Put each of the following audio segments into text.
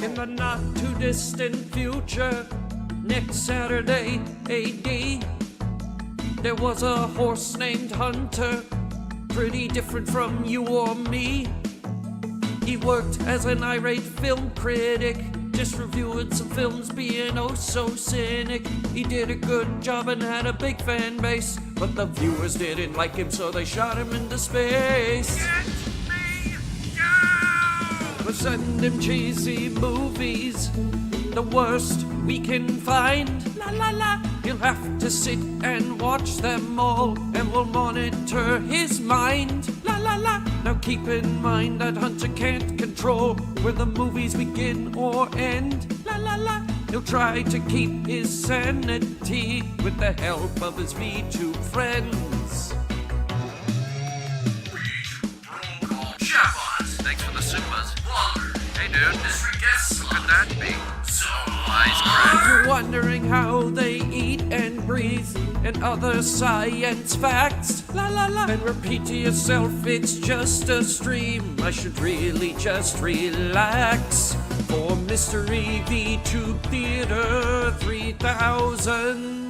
In the not-too-distant future, next Saturday, AD, there was a horse named Hunter, pretty different from you or me. He worked as an irate film critic, just reviewing some films, being oh so cynic. He did a good job and had a big fan base, but the viewers didn't like him, so they shot him into space. Get me down! We'll send him cheesy movies, the worst we can find. La la la. He'll have to sit and watch them all, and we'll monitor his mind. La la la. Now keep in mind that Hunter can't control where the movies begin or end. La la la. He'll try to keep his sanity with the help of his Vtube friends. Chatbots, thanks for the supers. Hey dude, mystery guests, who could that be? So wisecrack. If you're wondering how they eat and breathe and other science facts, la la la, and repeat to yourself, it's just a stream. I should really just relax. For Mystery Vtube Theater 3000.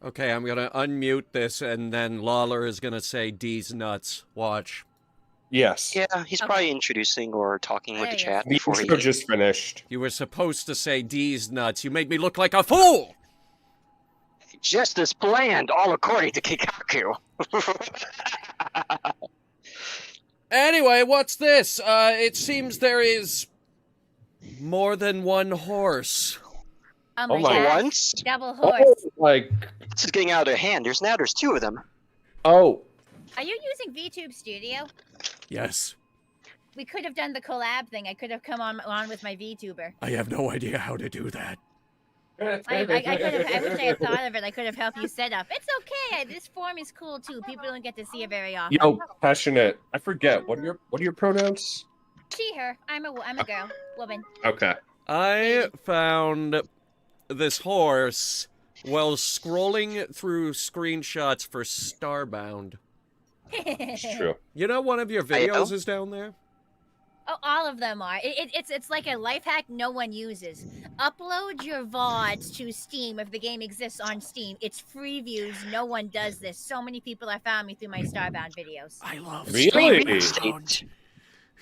Okay, I'm gonna unmute this, and then Lawler is gonna say D's nuts. Watch. Yes. Yeah, he's probably introducing or talking with the chat The before intro he... just finished. You were supposed to say D's nuts. You made me look like a fool! Just as planned, all according to Kikaku. Anyway, what's this? It seems there is more than one horse. Oh my my god. Once? Double horse. Oh, like, This is getting out of their hand. There's two of them. oh, Are you using VTube Studio? Yes. We could have done the collab thing. I could have come on with my VTuber. I have no idea how to do that. I wish I had thought of it. I could have helped you set up. It's okay. This form is cool too. People don't get to see it very often. yo, passionate. I forget. What are your pronouns? She, her. I'm a girl, woman. Okay. I found this horse while scrolling through screenshots for Starbound. It's true. You know one of your videos is down there? Oh, all of them are. It's like a life hack no one uses. Upload your VODs to Steam if the game exists on Steam. It's free views. No one does this. So many people have found me through my Starbound videos. I love Really? Starbound.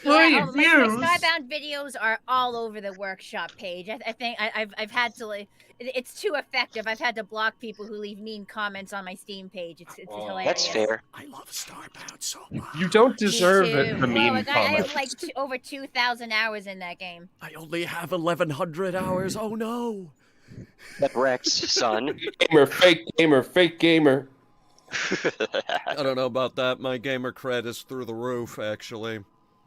Yeah, my Starbound videos are all over the workshop page. I think I've had to like, it's too effective. I've had to block people who leave mean comments on my Steam page. It's hilarious. That's fair. I love Starbound so much. You don't Me deserve too. it, the mean I have comments. like over 2,000 hours in that game. I only have 1,100 hours. Oh no. That Rex, son. Gamer, fake gamer, fake gamer. I don't know about that. My gamer cred is through the roof, actually.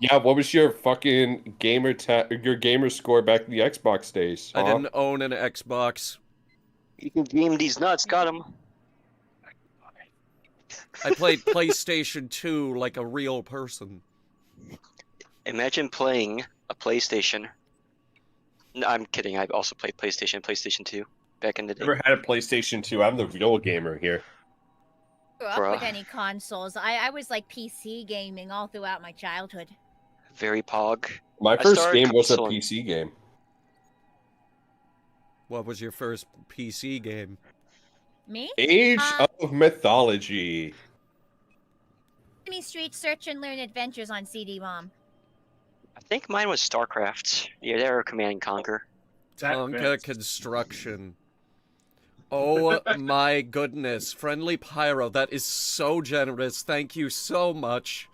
Yeah, what was your fucking your gamer score back in the Xbox days? I huh? didn't own an Xbox. You can game these nuts. Got him. I played PlayStation 2 like a real person. Imagine playing a PlayStation. No, I'm kidding. I also played PlayStation 2 back in the day. Never had a PlayStation 2. I'm the real gamer here. Grew up Bruh. with any consoles. I was like PC gaming all throughout my childhood. Very pog. My I first started game was a console- PC game. What was your first PC game? Me? Age of Mythology. Sesame Street Search and Learn Adventures on CD-ROM. I think mine was StarCraft. Yeah, they were Command and Conquer. Tonka Construction. Oh my goodness. Friendly Pyro, that is so generous. Thank you so much.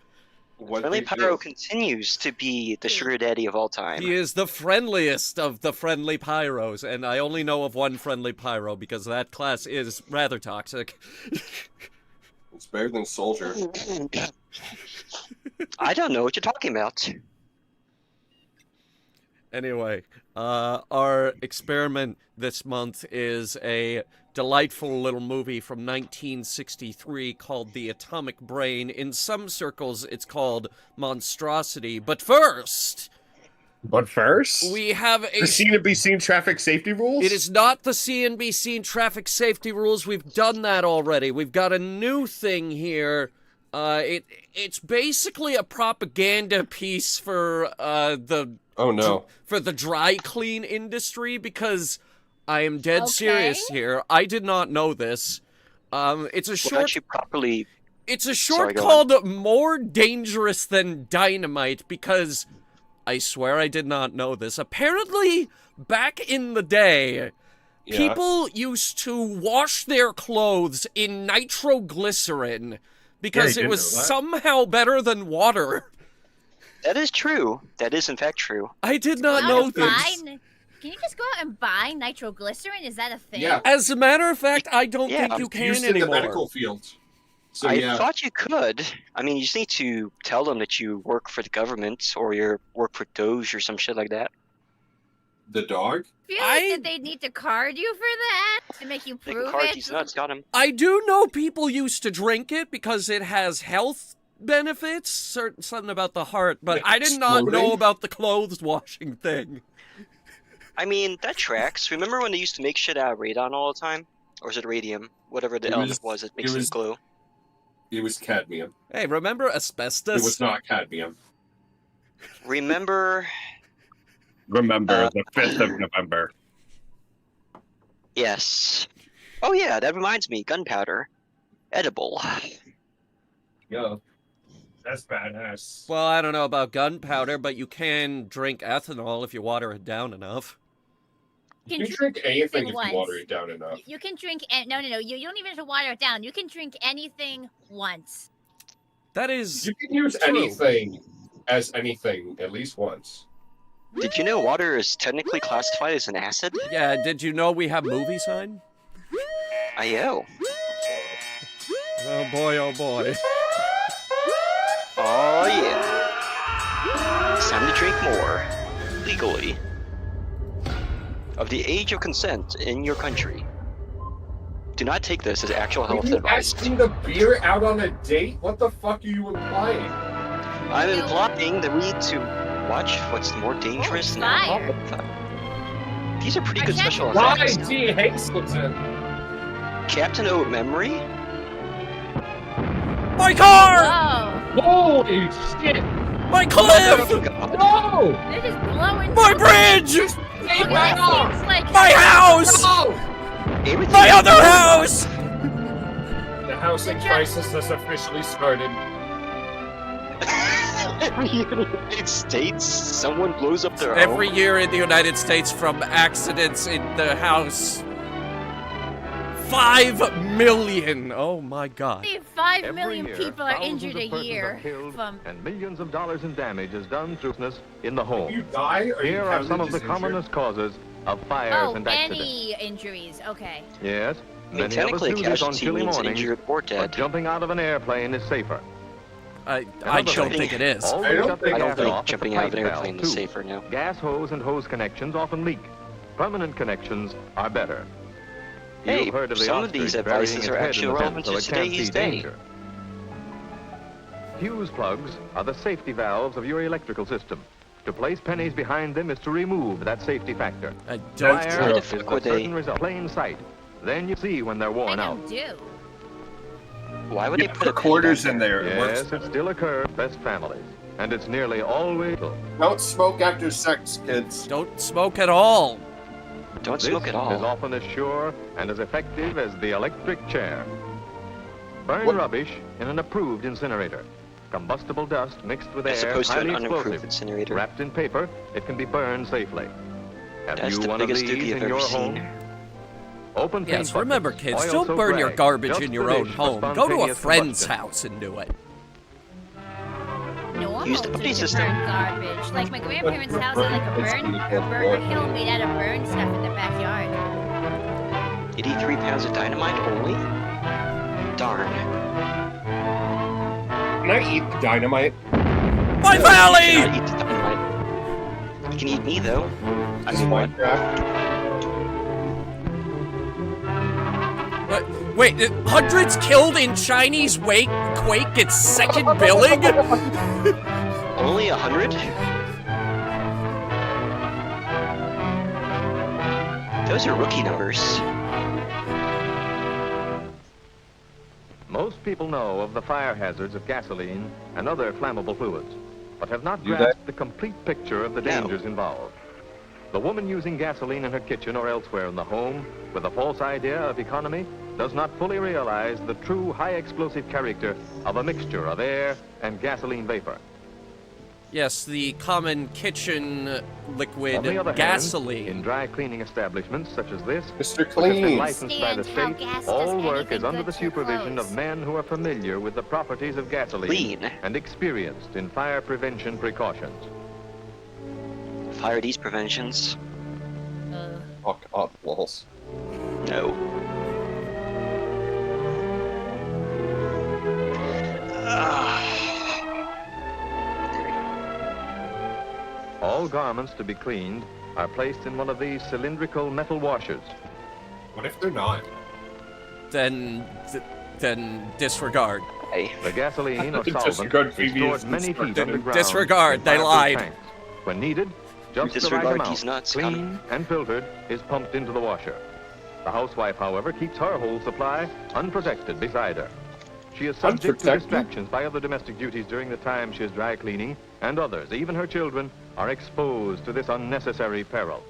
What Friendly they Pyro do- continues to be the sugar daddy of all time. He is the friendliest of the friendly pyros, and I only know of one friendly pyro because that class is rather toxic. It's better than Soldier. I don't know what you're talking about. Anyway, our experiment this month is a delightful little movie from 1963 called The Atomic Brain. In some circles, it's called Monstrosity. But first, But first, we have a... the seen and be seen traffic safety rules? It is not the CNBC traffic safety rules. We've done that already. We've got a new thing here. It's basically a propaganda piece for Oh no. for the dry clean industry, because I am dead Okay. serious here. I did not know this. It's a Well, short. actually, properly. It's a Sorry, short go called "More Dangerous Than Dynamite" because I swear I did not know this. Apparently, back in the day, Yeah. people used to wash their clothes in nitroglycerin because Yeah, you it was did know that. somehow better than water. That is true. That is in fact true. I did Go not out know and this. Can you just go out and buy nitroglycerin? Is that a thing? Yeah. As a matter of fact, I don't Yeah, think you can Used in the anymore. medical field. So I yeah. thought you could. I mean, you just need to tell them that you work for the government or you work for Doge or some shit like that. The dog? I feel like that they need to card you for that to make you They prove can card it. these nuts, got him. I do know people used to drink it because it has health benefits, something about the heart, but I did not know Exploding? about the clothes washing thing. I mean, that tracks. Remember when they used to make shit out of radon all the time? Or is it radium? Whatever the It element was- was that makes it it was- glow. It was cadmium. Hey, remember asbestos? It was not cadmium. Remember... Remember, the 5th of November. Yes. Oh yeah, that reminds me. Gunpowder. Edible. Yo. That's badass. Well, I don't know about gunpowder, but you can drink ethanol if you water it down enough. You You can drink anything if once. you water it down enough. You can drink. No. You don't even have to water it down. You can drink anything once. That is You can use true. anything as anything at least once. Did you know water is technically classified as an acid? Yeah, did you know we have movie sign? I.O. Oh boy, oh boy. Oh yeah. It's time to drink more. Legally. Of the age of consent in your country. Do not take this as actual health Are you advice. asking the beer out on a date? What the fuck are you implying? I'm implying that we need to watch what's more dangerous than fire. alcohol. These are pretty good Our special Why, effects. T. Hazelton? Captain O Memory? My car! Whoa! Holy shit! My cliff! No! They're just blowing. My bridge! Okay, that seems like My house! No! Everything My other house! The housing crisis has officially started. Every year in the United States, someone blows up their Every home. year in the United States from accidents in the house. 5 million! Oh my god. 5 Every million year, people are thousands injured of a persons year are killed from. and millions of dollars in damage is done through sickness in the You home. die or Here you are some of the injured? commonest causes of fires Oh, and accidents. any injuries? Okay. Yes, I mean, many of us technically, a do this on casualty chilly means mornings, injured or but dead. jumping out of an airplane is safer. I Another don't thing. think it is. Always I don't shut the think- I don't gas think off at the jumping out of an pipe valve, airplane is too. safer now. Gas hose and hose connections often leak. Permanent connections are better. Hey, You've heard of the some of these ostrich burying advices its are head in actually the relevant fence to so it can't today's see day. danger. Fuse plugs are the safety valves of your electrical system. To place pennies behind them is to remove that safety factor. I don't That's Fire true. is a certain result. Plain sight. Then you see when they're I worn out. don't do. Why would they Yeah, put a put quarters penny in back there. It works. Yes, it still occurs in best families. And it's nearly always... Don't smoke after sex, kids. Don't smoke at all. Don't This smoke at is all. often as sure and as effective as the electric chair. Burn What- rubbish in an approved incinerator. Combustible dust mixed with As air, opposed to an highly unapproved explosive. incinerator. Wrapped in paper, it can be burned safely. Have That's you the one of biggest these dookie I've in your ever home? seen. Open paint Yes, remember buckets, kids, oil don't soaked burn your rags, garbage just in your the own dish for home. Go to a spontaneous friend's combustion. house and do it. Normal Use the to buddy burn system. garbage. Like my grandparents' house had like a burner hill made out of burn stuff in the backyard. 83 pounds of dynamite only? Darn. Can I eat the dynamite? My You valley! cannot eat the dynamite. You can eat me, though. I This mean, what? Minecraft. Wait, hundreds killed in Chinese quake gets second billing? Only 100? Those are rookie numbers. Most people know of the fire hazards of gasoline and other flammable fluids, but have not Do they? grasped the complete picture of the No. dangers involved. The woman using gasoline in her kitchen or elsewhere in the home with a false idea of economy does not fully realize the true high explosive character of a mixture of air and gasoline vapor. Yes, the common kitchen liquid On the other gasoline. hand, in dry cleaning establishments such as this, Mr. which has been Clean. licensed by the Understand how state, gas does all work anything is under good the to your supervision clothes. of men who are familiar with the properties of gasoline Clean. and experienced in fire prevention precautions. Fire these preventions. Fuck up, walls. No. All garments to be cleaned are placed in one of these cylindrical metal washers. What if they're not? Then disregard. Hey, The gasoline or solvent Disregard is previous stored many feet instructions. underground. Disregard, in they fireproof lied. tanks. When needed, just the Disregard right amount, these nuts, clean Connie. and filtered, is pumped into the washer. The housewife, however, keeps her whole supply unprotected beside her. She is subject to Unprotected? distractions by other domestic duties during the time she is dry cleaning, and others, even her children, are exposed to this unnecessary peril.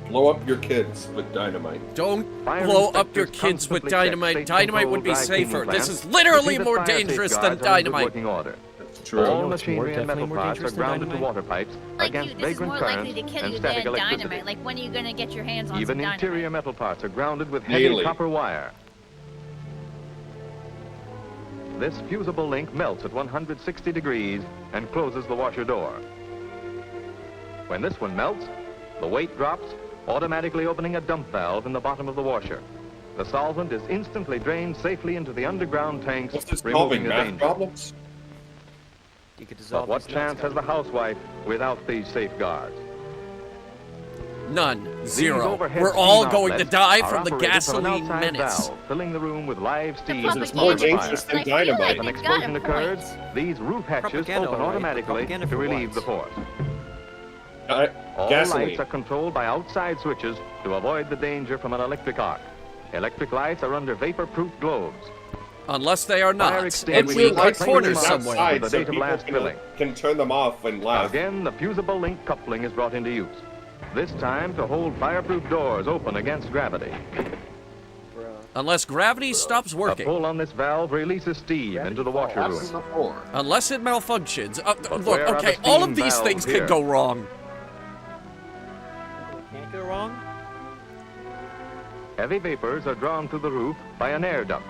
Blow up your kids with dynamite. Don't Fire blow up your inspectors kids with constantly check dynamite. state Dynamite would be controlled dry cleaning safer. This plants is to literally see that more fire dangerous than safeguards are in good dynamite. working order. That's true. All know what's more- machinery and metal definitely more parts are dangerous than grounded to dynamite? water pipes Like you, against this is vagrant more currents likely to kill and you static than electricity. dynamite. Like, when are you gonna get your hands on Even some interior dynamite? metal parts are grounded with heavy Really? copper wire. This fusible link melts at 160 degrees and closes the washer door. When this one melts, the weight drops, automatically opening a dump valve in the bottom of the washer. The solvent is instantly drained safely into the underground tanks, What's this removing solving the math danger. problems? You could But dissolve what these chance nuts, has the housewife without these safeguards? None. These Zero. overhead We're steam all going to outlets die are from the operated from an gasoline outside menace. valve, filling the room with live steam Propaganda and more smoke fire. dangerous than I feel like dynamite. If an you've got explosion a occurs, point. these roof hatches Propaganda, open all right, but automatically propaganda to for relieve what? the force. All Gasoline. lights are controlled by outside switches to avoid the danger from an electric arc. Electric lights are under vapor-proof globes. Unless they are Fire not. And extinguishers we are cut placed corners outside somewhere. outside the so date of people last filling. can turn them off and laugh. Again, the fusible link coupling is brought into use. This time to hold fireproof doors open against gravity. Unless gravity stops A working. pull on this valve releases steam into the washer room. Unless it malfunctions. Look, where are okay, the all steam of these valves things here? could go wrong. Can't go wrong. Heavy vapors are drawn through the roof by an air duct.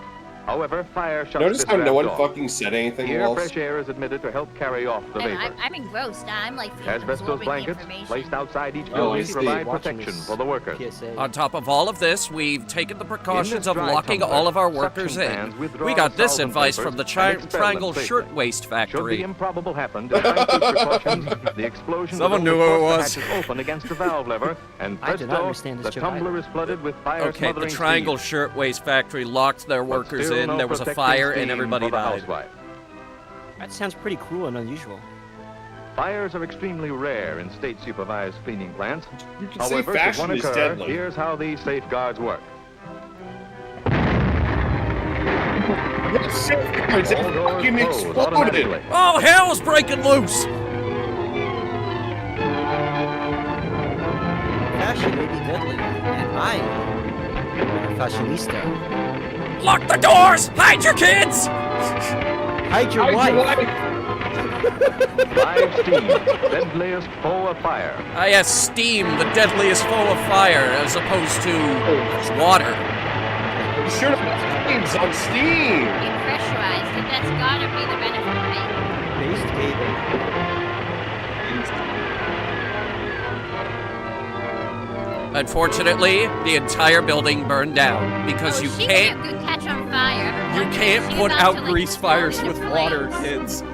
However, fire shuts Notice this how no valve one off. fucking said anything, Here, Walls? fresh air is admitted to help carry off the And vapor. I'm engrossed. I'm like Asbestos absorbing the blankets information. placed outside each Oh, I building see. provide Watching protection this for the workers. PSA. On top of all of this, we've taken the precautions of dry locking tumbler, all of our suction workers in. fans withdraw We got this solvent advice vapors from the and expel them Triangle safely. Shirtwaist Should the Factory. improbable happen, despite these precautions, the explosion Someone would knew only what it force the hatches open against the valve lever, and I did not presto, understand this the joke tumbler either. is flooded with fire Okay, the smothering Triangle steam. Shirtwaist Factory locked their But workers still in. no There was a protecting fire and steam everybody for the died. housewife. That sounds pretty cruel and unusual. Fires are extremely rare in state-supervised cleaning plants. You can say However, should fashion one is occur, deadly. here's how these safeguards work. What safeguards? It All doors fucking close exploded! automatically. Oh, hell's breaking loose! Fashion may be deadly, and I am a fashionista. Lock the doors! Hide your kids! Hide your wife. Live steam, deadliest foe of fire. Ah, yes, steam, the deadliest foe of fire, as opposed to water. You should have games on Steam! Be pressurized, and that's gotta be the benefit, right? Based cable. Unfortunately, the entire building burned down because Oh, you she can't could catch on fire. you can't She's put about out to, like, grease explode fires into with water, flames. kids.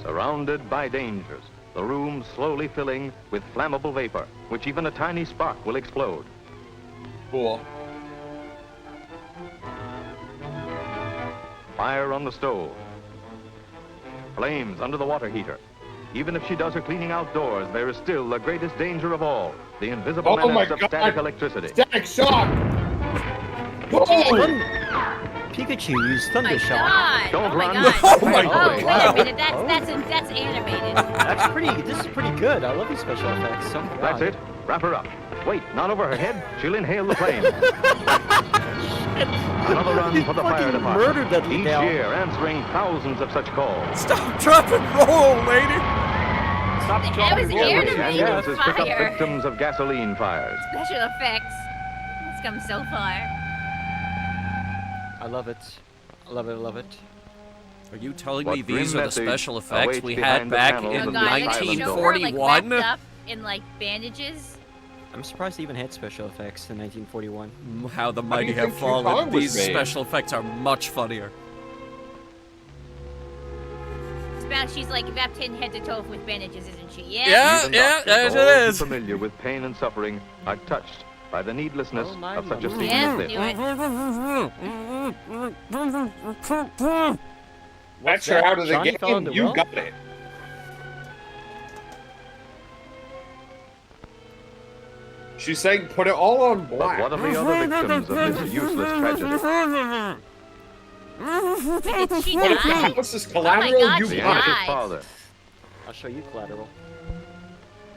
Surrounded by dangers, the room slowly filling with flammable vapor, which even a tiny spark will explode. Cool. Fire on the stove. Flames under the water heater. Even if she does her cleaning outdoors, there is still the greatest danger of all, the invisible Oh my menace of God. static electricity. Static shock! Whoa! Pikachu used Oh my Thunder Shock. god! Don't oh my run. god! Oh my Oh, God. wait Wow. a minute, that's animated. That's pretty. This is pretty good. I love these special effects. Oh my god. That's it. Wrap her up. Wait, not over her head. She'll inhale the flame. Another run for the fire Fucking department. murdered that Each gal. year answering thousands of such calls. Stop, drop, and roll, lady. Stop That was Every animated ambulances pick up fire. victims of gasoline fires. Special effects. It's come so far. I love it. I love it. I love it. Are you telling What me these grim are the message special effects awaits we behind had the back panels in of Oh the god, they just show her, like, 1941? wrapped up in like bandages. I'm surprised they even had special effects in 1941. How the do mighty you have think King Kong fallen. was These made? special effects are much funnier. It's about she's like wrapped in head to toe with bandages, isn't she? Yeah. Yeah, Even yeah, doctors, as all it too is. familiar with pain and suffering, are touched by the needlessness Oh, my of such a mama. scene Yeah, as this. do it. That's her out of the Johnny fell in game. the You well? got it. She's saying put it all on But black. what of the other victims of this useless tragedy? Wait, did she What if the die? house is Oh collateral? my god, You she The got it. anxious died. father, I'll show you collateral.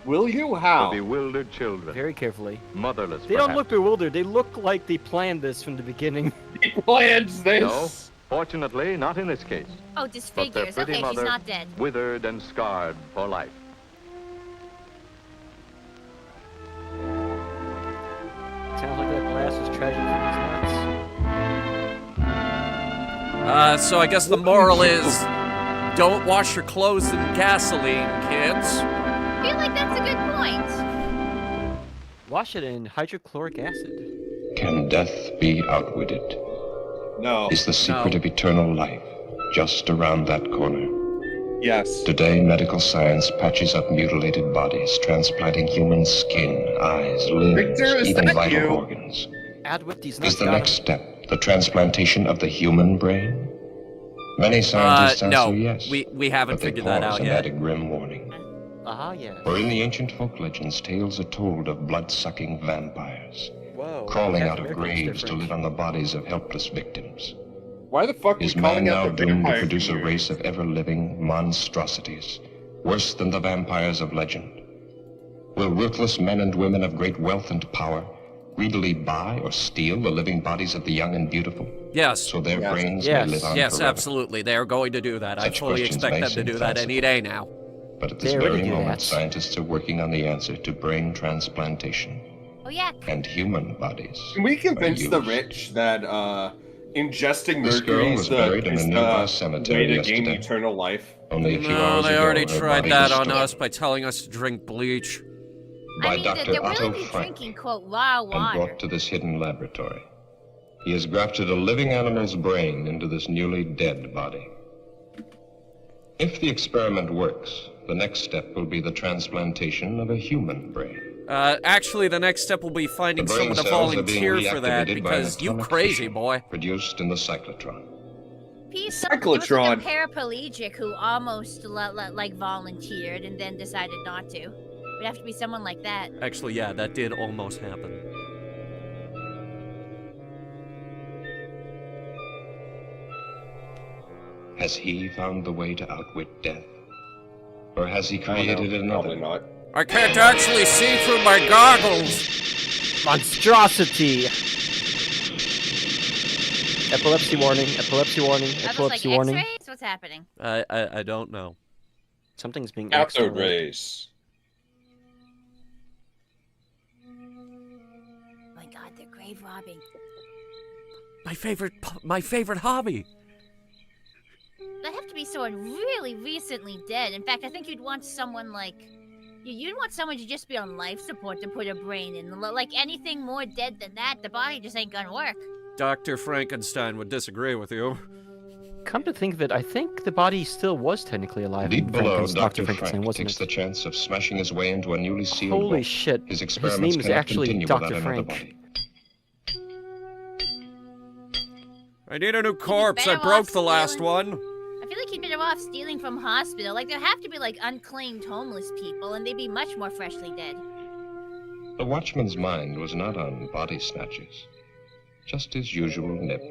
Will you? the How? bewildered children, Very carefully. motherless They don't perhaps. look bewildered. They look like they planned this from the beginning. He plans this. No, fortunately, not in this case. Oh, But their disfigures. pretty Okay, she's mother, not dead. withered and scarred for life. Sounds like that glass is tragic for these nuts. So I guess the moral is, don't wash your clothes in gasoline, kids. I feel like that's a good point. Wash it in hydrochloric acid. Can death be outwitted? No. Is the secret No. of eternal life just around that corner? Yes. Today, medical science patches up mutilated bodies, transplanting human skin, eyes, limbs, Victor, is even that vital you? organs. Adwit, these nuts Is the got next him. step the transplantation of the human brain? Many scientists no, answer yes, we haven't but they figured that pause out and yet. add a grim warning. Ah, yes. For in the ancient folk legends, tales are told of blood-sucking vampires, Whoa. crawling Captain out of America looks graves to different. live on the bodies of helpless victims. Why the fuck Is we man calling now out the doomed to vampire produce a community? race of ever-living monstrosities, worse than the vampires of legend? Will ruthless men and women of great wealth and power greedily buy or steal the living bodies of the young and beautiful, Yes, so their Yes. brains Yes. may live on yes, forever? absolutely. They are going to do that. I Such fully questions expect may them to seem do that any day now. But at this They already very do moment, that. scientists are working on the answer to brain transplantation, Oh yeah. and human bodies. Can we convince are the used. rich that ingesting This girl mercury was is the, buried in a is nearby the cemetery way to gain yesterday. eternal life? Only a few No, hours they ago, already her tried body that was on stolen us by telling us to drink bleach. by I mean, Dr. they're Otto really Frank drinking, quote, raw and water. brought to this hidden laboratory. He has grafted a living animal's brain into this newly dead body. If the experiment works, the next step will be the transplantation of a human brain. Actually, the next step will be finding The brain someone to cells are being volunteer for that reactivated by an because you atomic crazy fission boy. produced in the cyclotron. Piece of, it was Cyclotron. like a paraplegic who almost like volunteered and then decided not to. It'd have to be someone like that. Actually, yeah, that did almost happen. Has he found the way to outwit death? Or has he I don't created know, another? Probably not. I can't actually see through my goggles. Monstrosity! Epilepsy warning, epilepsy warning, Are those like epilepsy warning. X-rays? What's happening? I don't know. Something's being Cathode external. rays. Oh my god, they're grave robbing. My favorite hobby. That'd have to be someone really recently dead. In fact, I think you'd want someone like... You'd want someone to just be on life support to put a brain in. Like anything more dead than that, the body just ain't gonna work. Dr. Frankenstein would disagree with you. Come to think of it, I think the body still was technically alive. Deep in below, Dr. Dr. Frankenstein, Frank wasn't takes it? the chance of smashing his way into a newly sealed Holy vault. shit, His his experiments name is cannot actually continue Dr. without another Frank. body. I need a new corpse. I better broke off the last stealing- one. I I feel like he'd better off stealing from hospital. Like, there have to be, like, unclaimed homeless people, and they'd be much more freshly dead. The watchman's mind was not on body snatchers, just his usual nip.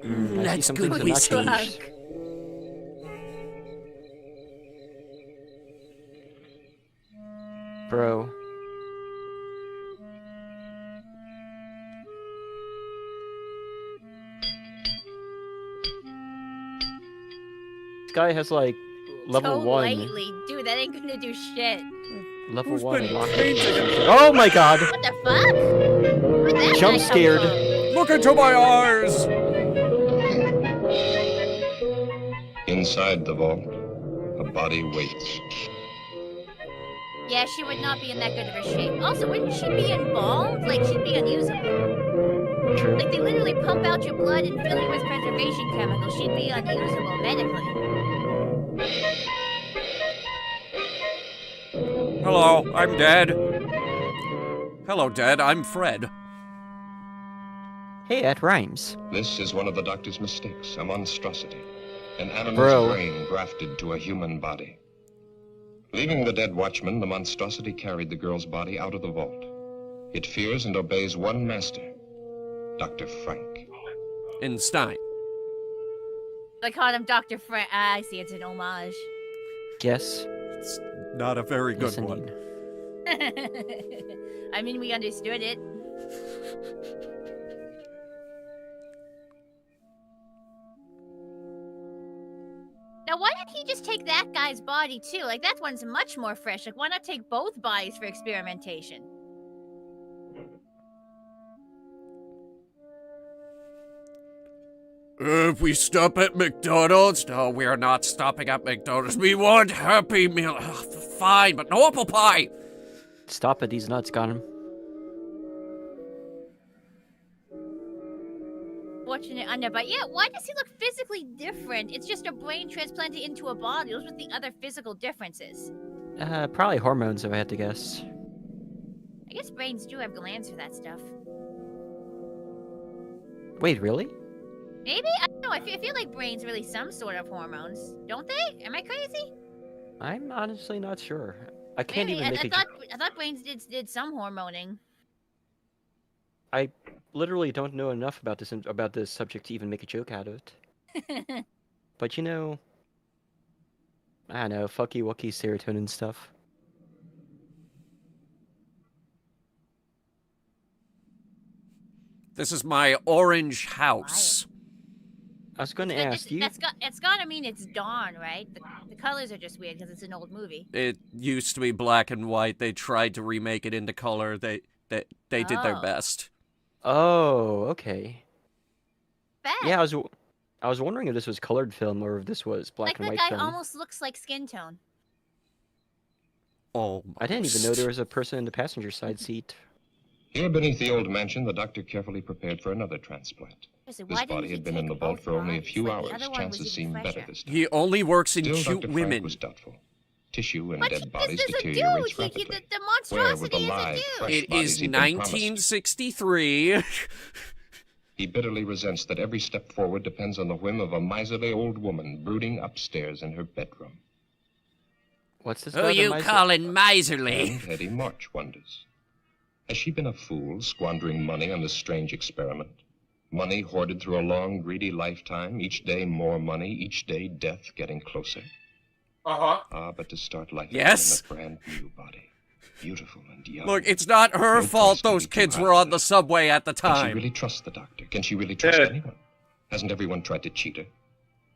I see That's something good did not whiskey. change. Bro. This guy has like level So 1. lightly. Dude, that ain't gonna do shit. Level Who's 1 been unlocked. painting? Oh my god! What the fuck? Where'd that Jump guy come scared. from? Look into my eyes! Inside the vault, a body waits. Yeah, she would not be in that good of a shape. Also, wouldn't she be embalmed? Like, she'd be unusable. True. Like, they literally pump out your blood and fill you with preservation chemicals. She'd be unusable medically. Hello, I'm Dad. Hello, Dad, I'm Fred. Hey, that rhymes. This is one of the doctor's mistakes, a monstrosity. An animal's Bro. brain grafted to a human body. Leaving the dead watchman, the monstrosity carried the girl's body out of the vault. It fears and obeys one master, Dr. Frank. In Stein. They called him Dr. Frank. Ah, I see, it's an homage. Guess. It's not a very good Yes, one. indeed. I mean, we understood it. Now, why did he just take that guy's body, too? Like, that one's much more fresh. Like, why not take both bodies for experimentation? If we stop at McDonald's? No, we're not stopping at McDonald's. We want Happy Meal. Ugh, fine, but no apple pie. Stop it, these nuts got him. Fortunate underbite. Yeah, why does he look physically different? It's just a brain transplanted into a body. Those are the other physical differences. Probably hormones if I had to guess. I guess brains do have glands for that stuff. Wait, really? Maybe? I don't know. I feel like brains release some sort of hormones. Don't they? Am I crazy? I'm honestly not sure. I can't Maybe. even make a... I thought brains did some hormoning. I literally don't know enough about this subject to even make a joke out of it. But you know... I don't know, fucky wucky serotonin stuff. This is my orange house. I was going to ask you... It's gotta mean it's dawn, right? The colors are just weird because it's an old movie. It used to be black and white. They tried to remake it into color. They did their Oh. best. Oh, okay. Bad. Yeah, I was wondering if this was colored film or if this was black Like and that white guy film. almost looks like skin tone. Oh, I didn't even know there was a person in the passenger side seat. Here beneath the old mansion, the doctor carefully prepared for another transplant. Seriously, This why didn't body he had been take in the vault both for only a bodies? few Like, the hours. other one was Chances even seemed better fresher. this time. He only works in Still, cute Dr. women. Frank was doubtful. Tissue and But dead bodies this is a deteriorate dude. rapidly. The Where were monstrosity the is a live, dude. fresh It bodies is he'd been promised? 1963. He bitterly resents that every step forward depends on the whim of a miserly old woman brooding upstairs in her bedroom. What's this Who about the you mice- calling miserly? And Hetty March wonders, has she been a fool squandering money on this strange experiment? Money hoarded through a long, greedy lifetime, each day more money, each day death getting closer. Uh-huh. Ah, but to start life Yes. again in a brand new body. Beautiful and young. Look, it's not her No fault place can those be too kids hot were for on the that. subway at the Can she time. really trust the doctor? Can she really trust Yeah. anyone? Hasn't everyone tried to cheat her?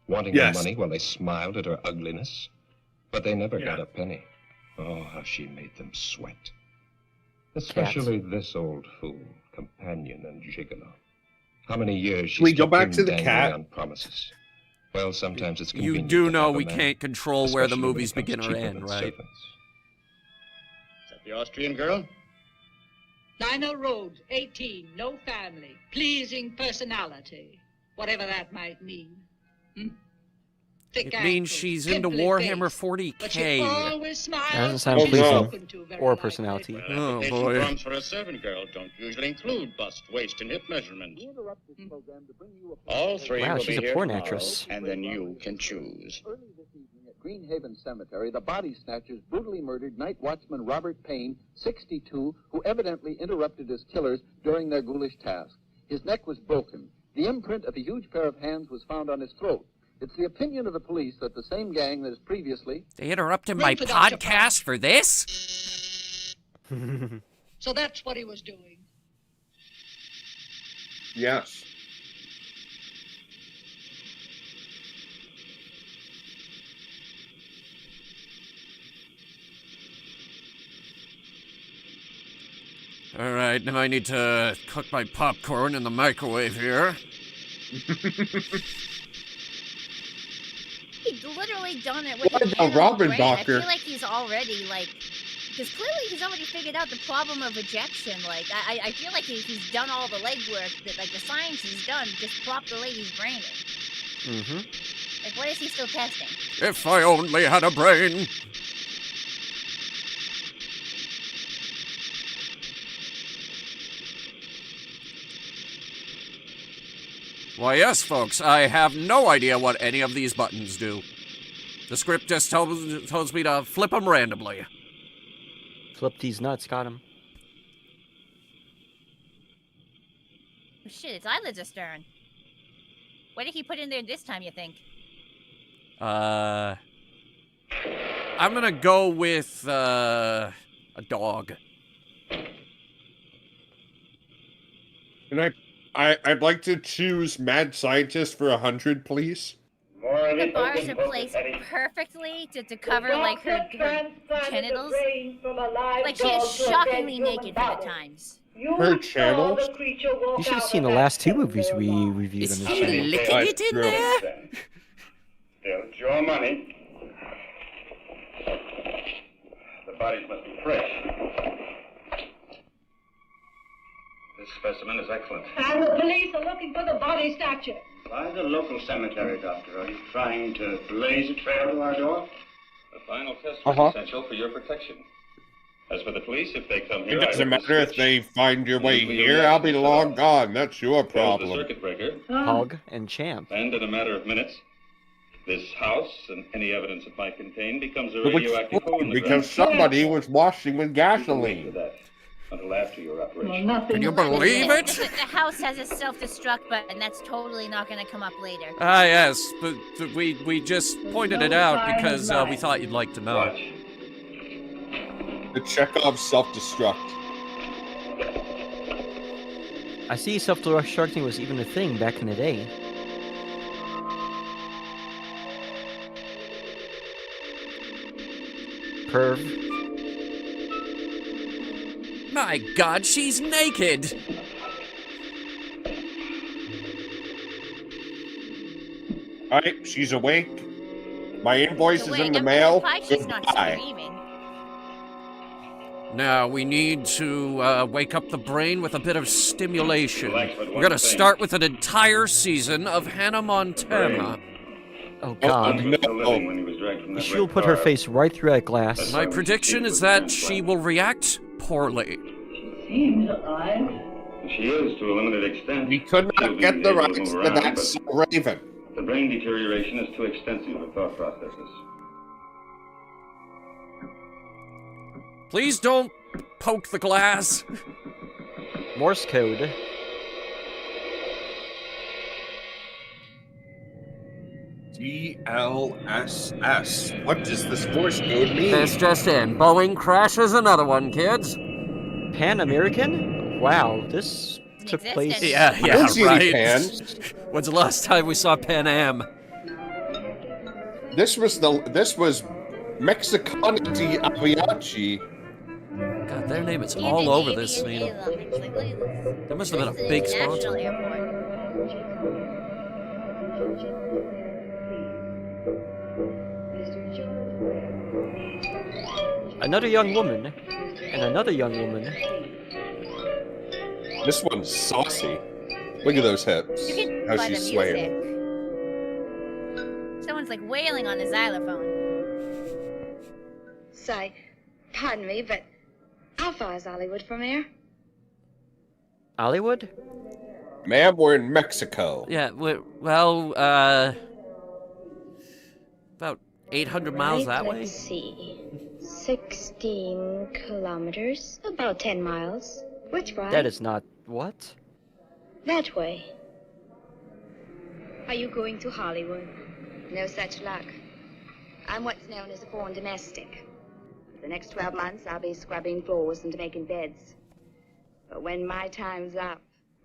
Wanting Yes. her money while they smiled at her ugliness? But they never got Yeah. a penny. Oh, how she made them sweat. Especially this old fool, companion and gigolo. How many years she We go kept back him to the dangling cat? on promises. Well, sometimes it's You convenient do to know have a we man, can't control where the especially when movies it comes begin or cheaper end, than right? servants. Is that the Austrian girl? Lionel Rhodes, 18, no family, pleasing personality, whatever that might mean. thick It means ankles, she's into pimply Warhammer face. But she 40k. always smiles. That doesn't sound Oh, She's no. spoken to very Or a nicely. personality. Well, Oh, application boy. forms for a servant girl don't usually include bust, waist, and hip measurements. All three Wow, will she's be a here porn tomorrow, actress. and then you can choose. Early this evening at Greenhaven Cemetery, the body snatchers brutally murdered night watchman Robert Payne, 62, who evidently interrupted his killers during their ghoulish task. His neck was broken. The imprint of a huge pair of hands was found on his throat. It's the opinion of the police that the same gang that has previously... They interrupted Ring my for Dr. podcast for this? So that's what he was doing. Yes. Alright, now I need to cook my popcorn in the microwave here. He's literally done it with What his about animal Robin brain. Doctor? I feel like he's already, like... Because clearly he's already figured out the problem of rejection. Like, I feel like he's done all the legwork, that, like, the science is done. Just plop the lady's brain in. Mm-hmm. Like, what is he still testing? If I only had a brain. Why, yes, folks, I have no idea what any of these buttons do. The script just tells me to flip them randomly. Flip these nuts, got him. Oh, shit, his eyelids are stirring. What did he put in there this time, you think? I'm gonna go with, a dog. And I'd like to choose Mad Scientist for 100, please. The bars are placed perfectly to cover, like, her genitals. Like, she is shockingly naked for the times. Her channels? You should have seen the last two movies we reviewed Is on he this channel. licking it in there? Still, it's your money. The bodies must be fresh. This specimen is excellent. And the police are looking for the body snatcher. Why the local cemetery, Doctor? Are you trying to blaze a trail to our door? The final test was essential for your protection. As for the police, if they come here, It doesn't matter if they find your way here. I'll be long gone. That's your The problem. circuit breaker, Hog and Champ. and in a matter of minutes, this house and any evidence it might contain becomes a Which radioactive hole in the because somebody was washing with gasoline. that until after your operation. Can you believe it? The house has a self-destruct button. That's totally not going to come up later. Ah, yes, but we just pointed it out because we thought you'd like to know. Watch. The Chekhov self-destruct. I see self-destructing was even a thing back in the day. Perv. My God, she's naked! Alright, she's awake. My invoice So is wait, in the I'm mail. surprised she's not Goodbye. screaming. Now, we need to wake up the brain with a bit of stimulation. Relax with We're one gonna thing. start with an entire season of Hannah Montana. Oh God. no. Still living when he was dragged from that She'll red put her car. face right through that glass. My prediction is that she will react poorly. Seems alive. She is to a limited extent. We could She'll not be get the able to rights move to around, that but Raven. the brain deterioration is too extensive for thought processes. Please don't poke the glass. Morse code. DLSS. What does this Morse code mean? This just in. Boeing crashes another one, kids. Pan American? Wow, this took Existence. place. Yeah, I don't see any right. pans. When's the last time we saw Pan Am? This was Mexicanity Aviachi. God, their name is Even all over Avian this scene. Airlines, like, look at this. That must have been a This is big National sponsor. Airport. Another young woman. And another young woman. This one's saucy. Look at those hips. You can How buy the she's swaying. music. Someone's like wailing on the xylophone. Say, pardon me, but how far is Hollywood from here? Hollywood? Ma'am, we're in Mexico. Yeah, well, about 800 miles that way. Let's see. 16 kilometers, about 10 miles. Which way? That is not what? That way. Are you going to Hollywood? No such luck. I'm what's known as a foreign domestic. For the next 12 months, I'll be scrubbing floors and making beds. But when my time's up,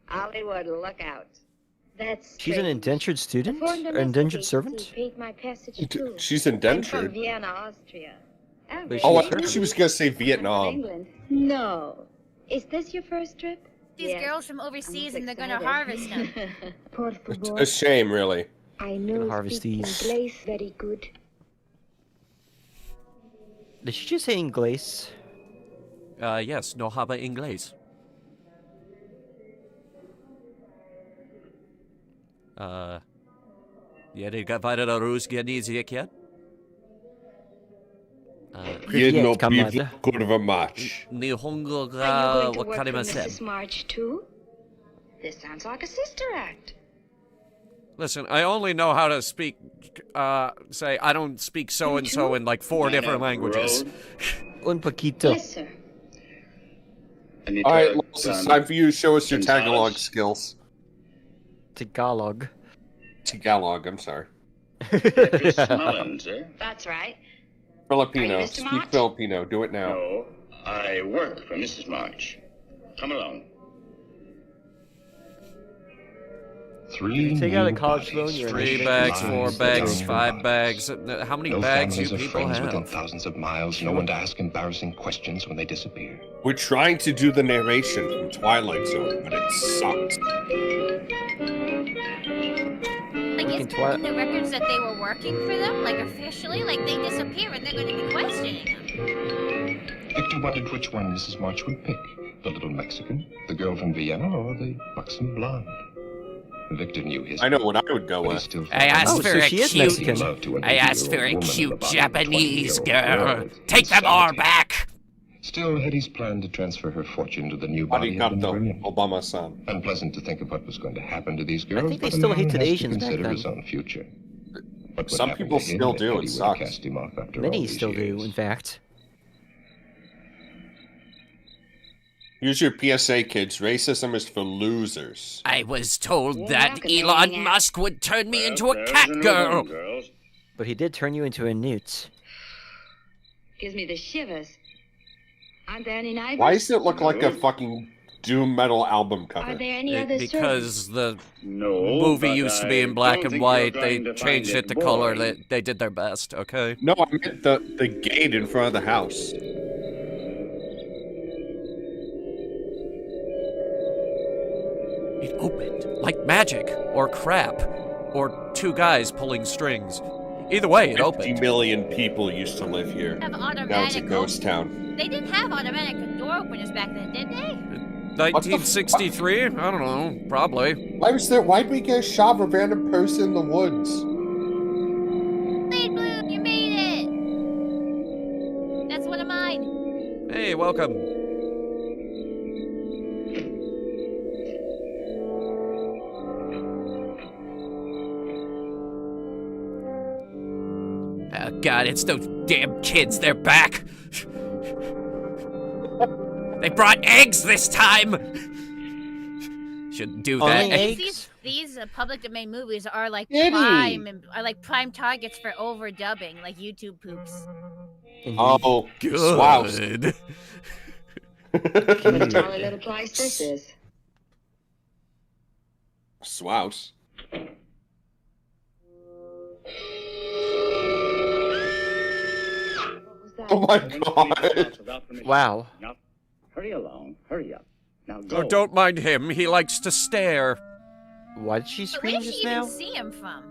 Hollywood, look out. That's She's an indentured student? Or indentured servant? Paid my passage too. She's I'm from indentured. Vienna, Austria. Wait, Oh, I she's thought she was gonna say From Vietnam. England. No. Is this your first trip? These Yes. girls from overseas I'm and they're gonna excited. harvest them. Por It's favor. a shame, really. I know harvest speak these. English very good. Did she just say Inglés? Yes, no habla inglés. Jedegavada Rusganizikya? Jedno kamada. piwo, kurwa mać. Nihongo Are you ga going to work for wakarimasen. Mrs. March too? This sounds like a sister act. Listen, I only know how to speak, say, I don't speak so-and-so in like 4 different languages. Un poquito. Yes, sir. Alright, Los, it's time for you to show us your Tagalog skills. Tagalog. Tagalog, I'm sorry. Chris Mullins, sir? That's right. Filipino. Are you Mr. Speak March? Filipino. Do it now. No, I work for Mrs. March. Come along. Three Take out a new college bodies, loan, you're in a Three shit bags, line. 4 bags, 5 bags. How many No bags you families or people friends within have? thousands of miles. No one to ask embarrassing questions when they disappear. We're trying to do the narration from Twilight Zone, but it sucks. Like, Freaking is that Twilight- in the records that they were working for them? Like, officially? Like, they disappear and they're going to be questioning them. Victor wondered which one Mrs. March would pick. The little Mexican, the girl from Vienna, or the buxom blonde. Victor knew his... I know what I would go but he with. still I asked Oh, for so a she is cute. Mexican. loved to an I asked for 80-year-old a woman in the cute body of a Japanese 20-year-old girl. girl. Take them all Insanity. back. Still, Hetty's plan to transfer her fortune to the new Body body had been Arigato, brilliant. Obama-san. Unpleasant to think of what was going to happen to these girls. think they but a still man hated has to Asians back consider then. his own future. What would Some happen people to him still if do, Hetty it would sucks. cast him off after all Many these still do, years? in fact. Here's your PSA, kids. Racism is for losers. I was told You're that not gonna Elon hang out. Musk would turn me into a There's cat new girl. one, girls. But he did turn you into a newt. Gives me the shivers. Aren't there any neighbors? Why does it look like a fucking doom metal album Are cover? there any other servants? Because the No, movie but used to I be in black don't and think white. you're They going to changed find it to color. boring. They did their best, okay? No, I meant the gate in front of the house. It opened like magic, or crap, or 2 guys pulling strings. Either way, it 50 opened. million people used to live here. Have Now it's a automatic ghost town. They didn't have automatic door openers back then, did they? 1963? I don't know. Probably. Why'd we get shot of a random person in the woods? Blade Blue, you made it! That's one of mine. Hey, welcome. Oh god, it's those damn kids. They're back. They brought eggs this time. Shouldn't do that. Only eggs? These public domain movies are like Kitty. prime targets for overdubbing, like YouTube poops. Oh, swouse. Good. What a jolly little place this is. Swouse. What was that? Oh my Don't god. leave the house without permission. Wow. Now, hurry along. Hurry up. Now Oh, go. don't mind him. He likes to stare. Why did she But scream where did just she even now? see him from?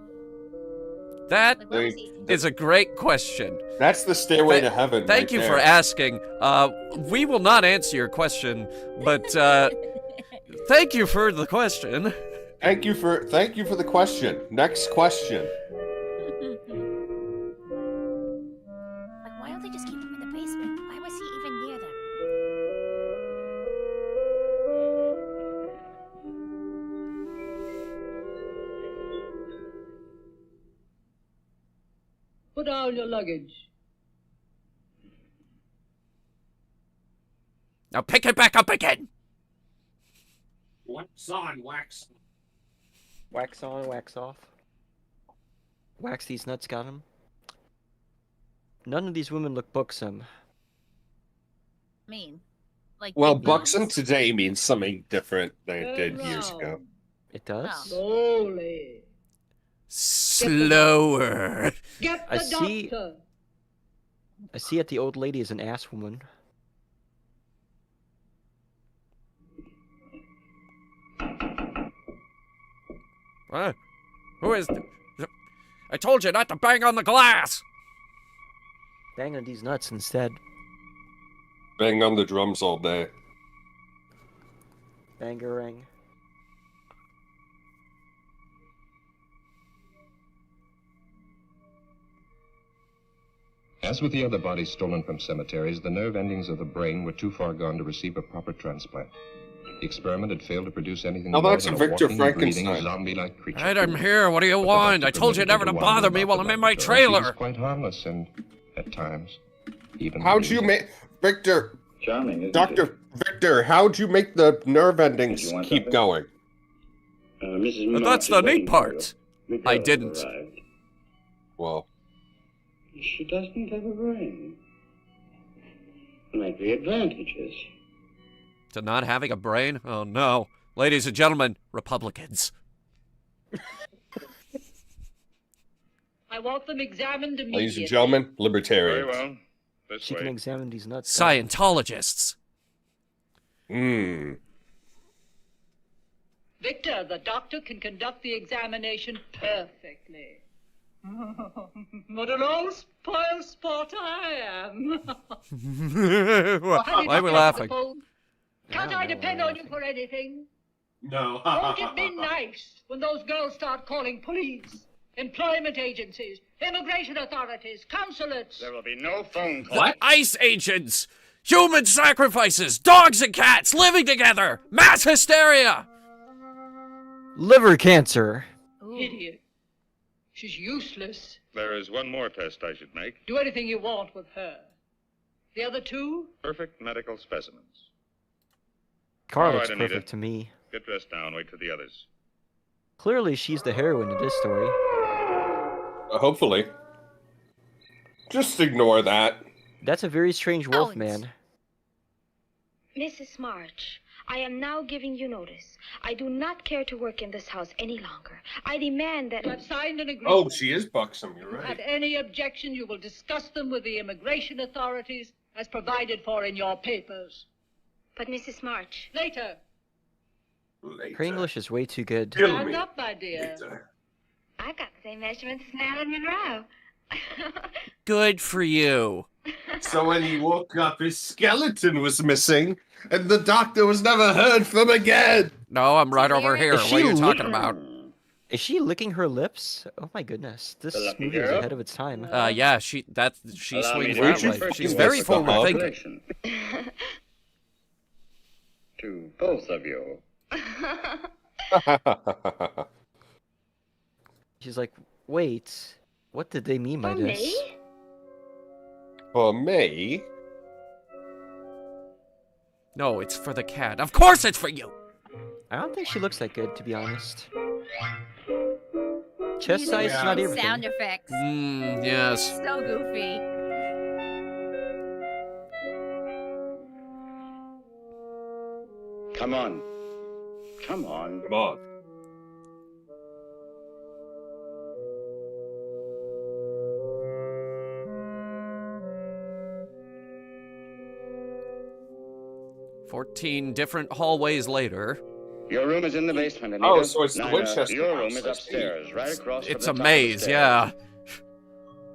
That Like, where was he? is a great question. That's the stairway to heaven. Thank right you there. for asking. We will not answer your question, but thank you for the question. Thank you for the question. Next question. Put down your luggage. Now pick it back up again. Wax on, wax. Wax on, wax off. Wax these nuts, got him. None of these women look buxom. Mean. Like Well, big buxom boobs? today means something different than it Turn did years round. ago. It does? Oh. Slowly. Slower. Get I the see- doctor. I see that the old lady is an ass woman. What? Who is... I told you not to bang on the glass. Bang on these nuts instead. Bang on the drums all day. Bangerang. As with the other bodies stolen from cemeteries, the nerve endings of the brain were too far gone to receive a proper transplant. The experiment had failed to produce anything Now more that's than a a Victor walking, breathing, Frankenstein. zombie-like creature. Right, I'm here. What do you But the want? doctor I told you permitted never her to wander bother me about while the I'm in my laboratory. She was trailer. quite harmless and, at times, even How'd you amusing. make... Victor, Charming, isn't it? Dr. Victor, how'd you make the nerve endings Did you want keep something? going? Mrs. But March that's is the waiting neat for part. you. The I girl didn't. arrived. Well, She doesn't have a brain. Might be advantages. To not having a brain? Oh, no. Ladies and gentlemen, Republicans. I want them examined immediately. ladies and gentlemen, libertarians. Very well. This She way. can examine these nuts. Scientologists. Victor, the doctor can conduct the examination perfectly. What an old spoil sport I am. Why are we laughing? Can't I depend on you for anything? No. Won't it be nice when those girls start calling police, employment agencies, immigration authorities, consulates? There will be no phone call. What? Ice agents. Human sacrifices. Dogs and cats living together. Mass hysteria. Liver cancer. Ooh. Idiot. She's useless. There is one more test I should make. Do anything you want with her. The other two? Perfect medical specimens. Carl All looks right, Anita. perfect to me. Get dressed now and wait for the others. Clearly, she's the heroine in this story. Hopefully. Just ignore that. That's a very strange wolf, Don't. man. Mrs. March, I am now giving you notice. I do not care to work in this house any longer. I demand that... You have signed an agreement. Oh, she is buxom, you're Had right. any objection, you will discuss them with the immigration authorities as provided for in your papers. But Mrs. March... Later. Later. Her English is way too good. Kill Stand me. up, my dear. Later. I've got the same measurements as Marilyn Monroe. Good for you. So when he woke up, his skeleton was missing, and the doctor was never heard from again. No, I'm right over here. Is What she are you lit- talking about? Is she licking her lips? Oh my goodness, this The lucky movie is girl? ahead of its time. Yeah, she Allow me swings to that Where'd you way. fucking She's miss very the forward hub? thinking. To both of you. She's like, wait, what did they mean by For this? me? For me? No, it's for the cat. Of course it's for you. I don't think she looks that good, to be honest. Chest size is Yeah. not everything. Sound effects. Yes. So goofy. Come on. Come on. Come on. "14 different hallways later. Your room is in the basement, Anita. Oh, so it's the Nina, Winchester Your house, room is I upstairs, see. right across from It's the a top of the maze, stairs. yeah.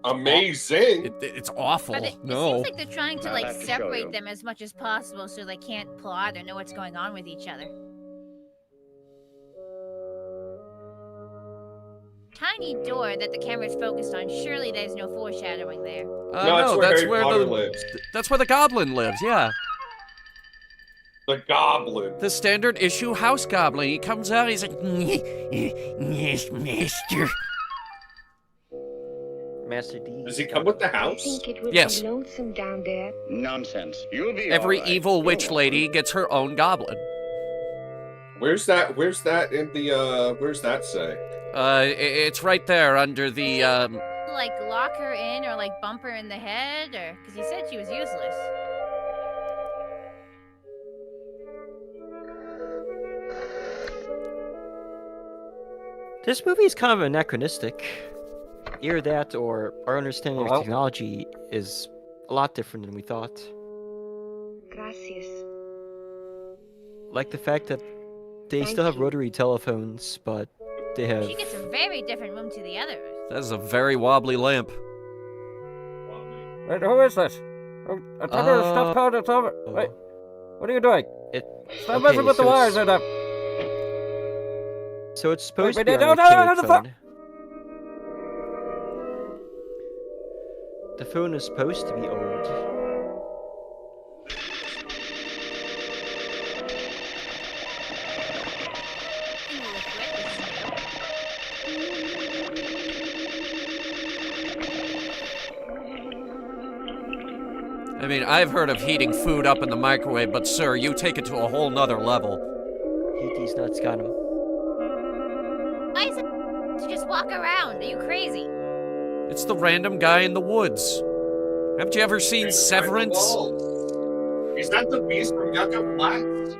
Amazing. It's awful. But it No. seems like they're trying to I'll like have to show separate you. them as much as possible so they can't plot or know what's going on with each other. Tiny door that the camera's focused on. Surely there's no foreshadowing there. No, No, that's that's where Harry Potter the lives. that's where the goblin lives. Yeah, The goblin. the standard issue house goblin. He comes out. He's like, "Yes, master." Master D. Does he come with the I house? think it would Yes. be lonesome down there. Nonsense. You'll be Every all right. evil witch Go on. lady gets her own goblin. Where's that in the, where's that say? It's right there under the, Like lock her in or like bump her in the head, or because he said she was useless. This movie is kind of anachronistic. Either that or our understanding Oh. of technology is a lot different than we thought. Gracias. Like the fact that they Thank still have you. rotary telephones, but they have... She gets a very different room to the others. that is a very wobbly lamp. Wait, who is this? Tell me to stop calling it over. Wait, what are you doing? Stop okay, messing with the so wires it's- and So it's supposed Wait, to be no, our no, archaic the phone. The phone is supposed to be old. I mean, I've heard of heating food up in the microwave, but sir, you take it to a whole nother level. Heat these nuts, got him. Why is it to just walk around? Are you crazy? It's the random guy in the woods. Haven't you ever seen Severance? Is that the beast from Yucca Flats?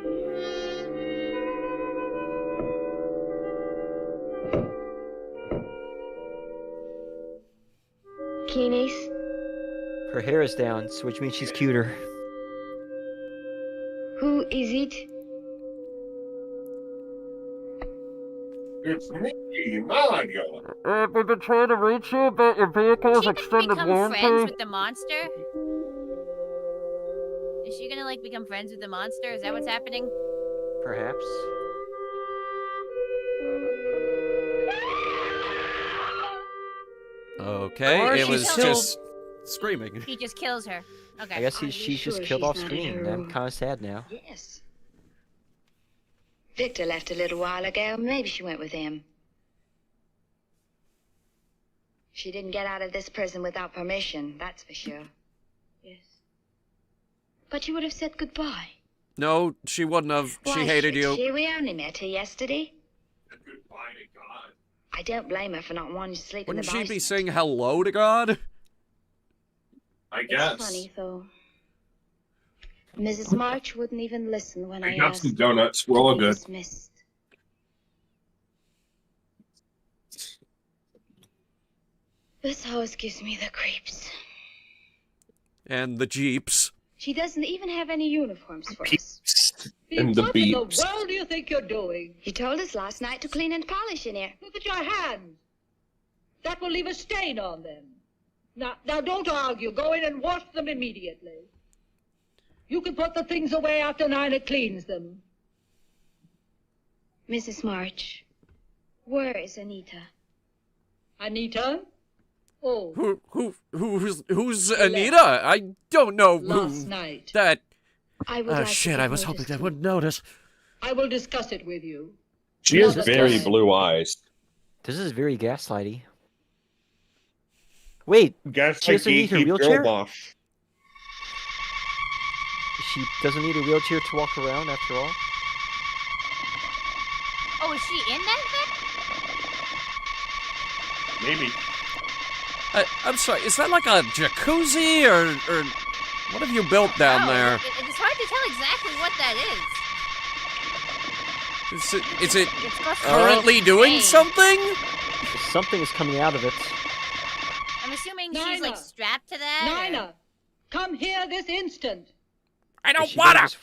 Keeney's. Her hair is down, so which means she's cuter. Who is it? It's me, Mario. we've been trying to reach you about your vehicle's She extended become friends warranty. with the monster? Is she gonna like become friends with the monster? Is that what's happening? Perhaps. Okay, Or it she's was still- just screaming. He just kills her. Okay. I guess Are you she's just sure killed she's off not in screen. her I'm room? kind of sad now. Yes. Victor left a little while ago. Maybe she went with him. She didn't get out of this prison without permission, that's for sure. Yes. But you would have said goodbye. No, she wouldn't have. She Why hated should you. She? We only met her yesterday. Goodbye to God. I don't blame her for not wanting to sleep Wouldn't in the she basement. be saying hello to God? I It's guess. funny, though. Mrs. March wouldn't even listen when I I got asked. some donuts. We're all good. Dismissed. This house gives me the creeps. And the Jeeps. She doesn't even have any uniforms for us. And the What in the beeps. world do you think you're doing? He told us last night to clean and polish in here. Look at your hands. That will leave a stain on them. Now don't argue. Go in and wash them immediately. You can put the things away after Nina cleans them. Mrs. March, where is Anita? Anita? Oh, Who's Anita? I don't know last who night. that. I would Oh like to shit! get I was notice hoping they to- wouldn't notice. I will discuss it with you. She has Another very time. blue eyes. This is very gaslighty. Wait, Guess she doesn't need her wheelchair? Bosh. She doesn't need a wheelchair to walk around after all? Oh, is she in that thing? Maybe. I'm sorry. Is that like a jacuzzi or what have you built down No, there? It's hard to tell exactly what that is. Is it It's got currently doing Hey. something? Something is coming out of it. I'm assuming she's Nina. like strapped to that. or- Nina, come here this instant. I Is don't she gonna wanna. just-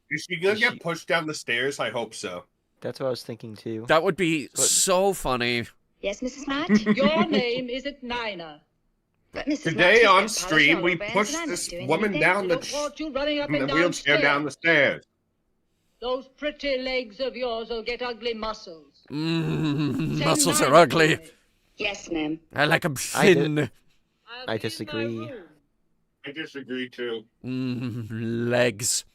Is she gonna Is get she- pushed down the stairs? I hope so. That's what I was thinking too. That would be But- so funny. Yes, Mrs. March? Your name isn't Nina. But Mrs. Today March on has got stream, polish we all over, pushed and I'm not this doing woman anything. down I the don't want you running up in and the wheelchair down the stairs. Those pretty legs of yours will get ugly muscles. Say Muscles are Nina ugly. to me. Yes, ma'am. I like 'em I thin. I'll I be in my disagree. room. I disagree too. Legs.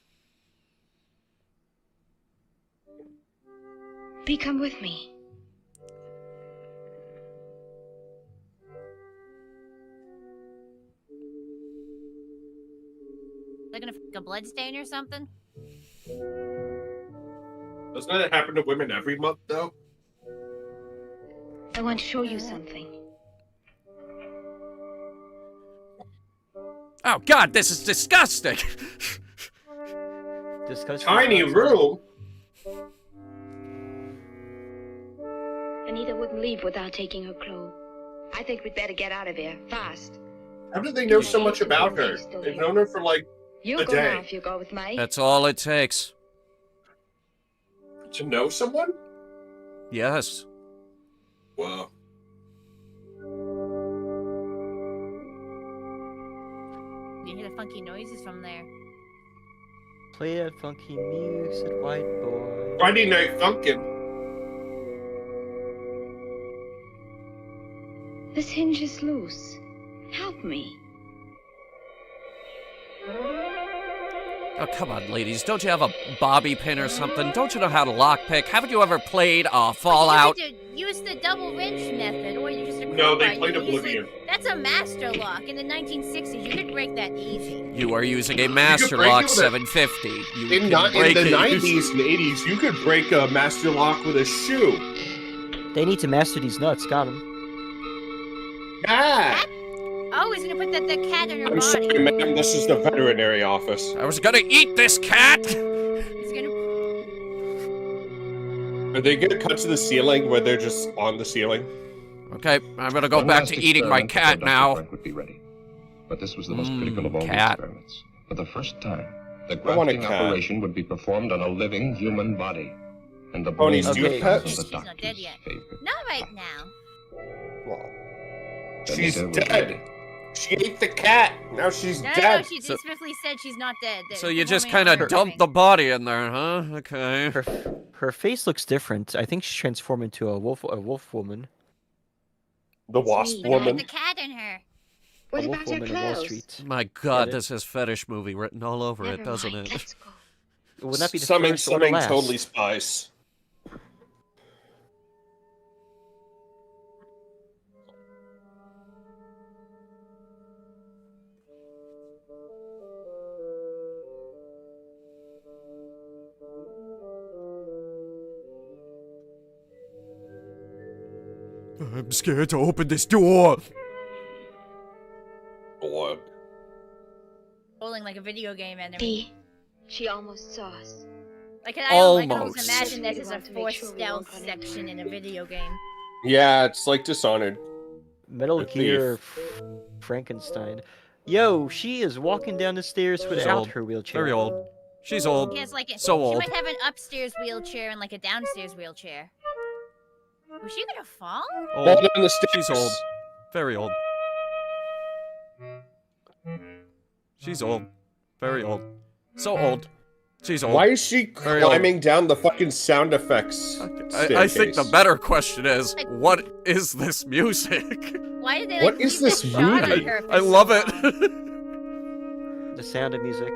Be come with me. Looking for a blood stain or something? Doesn't that happen to women every month, though? I want to show you something. Oh God, this is disgusting. Disgusting. Tiny room. Anita wouldn't leave without taking her clothes. I think we'd better get out of here, fast. How did they know so much about her? They've known her for like You a go day. now if you go with me. That's all it takes. To know someone? Yes. Wow. You hear the funky noises from there. Play that funky music, white boy. Friday Night Funkin'. This hinge is loose. Help me. Oh, come on, ladies. Don't you have a bobby pin or something? Don't you know how to lockpick? Haven't you ever played Fallout? You could use the double wrench method, or you just a No, they crowbar. played You could use Oblivion. That's a master lock. In the 1960s, you could break that easy. You are using a Master break Lock it with a- 750. You In can the break it. 90s and 80s, you could break a master lock with a shoe. They need to master these nuts. Got him. Ah! Oh, he's gonna put that cat in her I'm body. sorry, ma'am. This is the veterinary office. I was gonna eat this cat! He's gonna. Are they gonna cut to the ceiling where they're just on the ceiling? Okay, I'm gonna go One back last to eating my experiment before cat Dr. now. Frank would be ready. But this was the most critical of all cat. the experiments. For the first time, the I want a grafting cat. operation would be performed on a living human body. And the Ponies, brain do you have was pets? the She's not dead doctor's yet. favorite. Not right now. Well, Then she's there was dead. ready. She ate the cat. Now she's No, dead. she So- specifically said she's not dead. So you just kind of dumped the body in there, huh? Okay. Her face looks different. I think she's transformed into a wolf woman. The wasp But I had woman. the cat in her. What a about wolf her woman in Wall clothes? Street. My God, Get it? this has fetish movie written all over it, Never doesn't mind, it? let's go. Would that be the Something, first or the something last? totally spies. I'm scared to open this door. Blood. Rolling like a video game enemy. See? She almost saw us. I can almost Almost. imagine this as a Want to make forced sure we stealth won't run into section her. in a video game. Yeah, it's like Dishonored. Metal A Gear Frankenstein. Yo, she is walking down the stairs without old. her wheelchair. Very old. She's old. He has like a, So she old. might have an upstairs wheelchair and like a downstairs wheelchair. Was she gonna fall? Old. Fall down the stairs. She's old. Very old. She's old. Very old. So old. She's old. Why is she Very old. climbing down the fucking sound effects I think the staircase? better question is, what is this music? Why did they What like, is leave this the shot movie? on her for I so love it. long? The sound of music.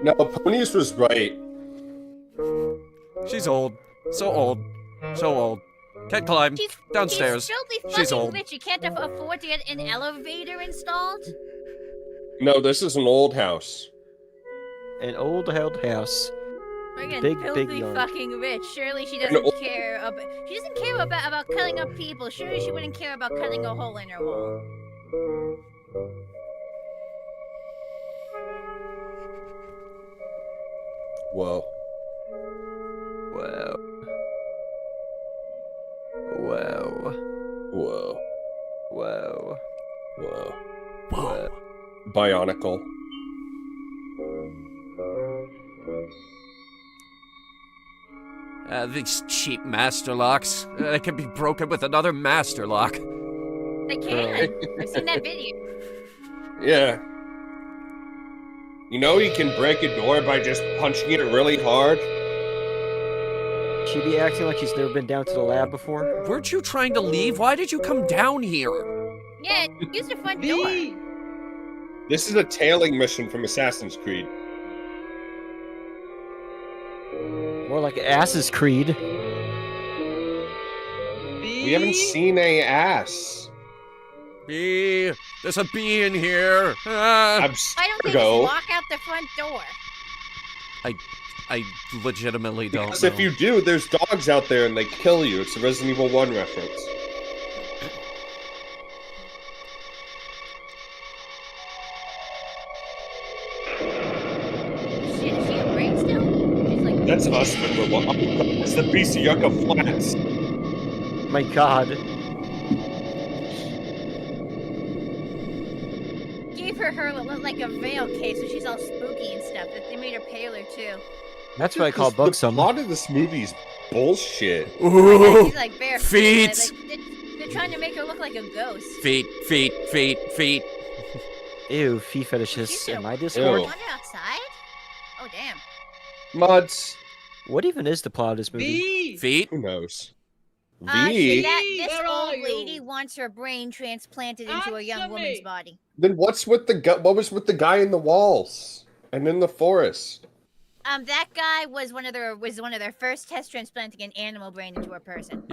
No, Ponies was right. She's old. So old. So old. Can't climb. She's Downstairs. She's filthy She's fucking old. rich. You can't afford to get an elevator installed. No, this is an old house. An old house. Friggin' Big, filthy big yard. fucking rich. Surely she An doesn't old- care about. She doesn't care about cutting up people. Surely she wouldn't care about cutting a hole in her wall. Whoa. Wow. Wow. Whoa. Wow. Whoa. Whoa. Bionicle. These cheap master locks. They can be broken with another master lock. They can. I've seen that video. Yeah. You know you can break a door by just punching it really hard? She be acting like she's never been down to the lab before. Weren't you trying to leave? Why did you come down here? Yeah, use the front door. This is a tailing mission from Assassin's Creed. More like Ass's Creed. We haven't seen a ass. Bee. There's a bee in here. Ah. Why don't they just walk out the front door? I legitimately don't Because know. if you do, there's dogs out there and they kill you. It's a Resident Evil 1 reference. Shit, is she a brain still? She's like, That's us when we're walking. It's the Beast of Yucca Flats. My God. gave her like a veil case, so she's all spooky and stuff. That they made her paler too. That's what I call The buxom. plot of this movie's bullshit. Ooh, She's like bare feet. They're trying to make her look like a ghost. Feet. Ew, feet fetishists in my Ew. Discord. Wander outside? Oh damn. Mods. What even is the plot of this movie? Feet. Who knows? This Where old are you? lady wants her brain transplanted into a young Answer woman's me. body. Then what's with the what was with the guy in the walls and in the forest? That guy was one of their first tests transplanting an animal brain into a person.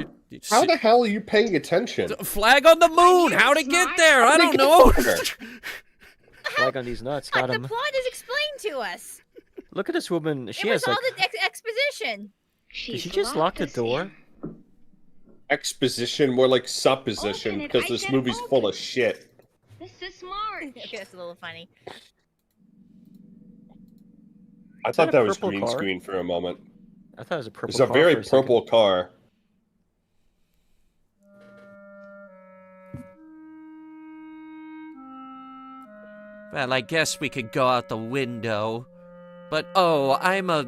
How the hell are you paying attention? Flag on the moon. How'd it get there? I don't know. Flag on these nuts. Got The him. plot is explained to us. Look at this woman. She It was has all like. the exposition. Did she just lock the door? Exposition, more like supposition, Open it, because I this said movie's full open. of shit. This is smart. Okay, that's a little funny. I Is thought that that a was purple green car? screen for a moment. I thought it was a purple It's a car very for a second. purple car. Well, I guess we could go out the window. But oh, I'm a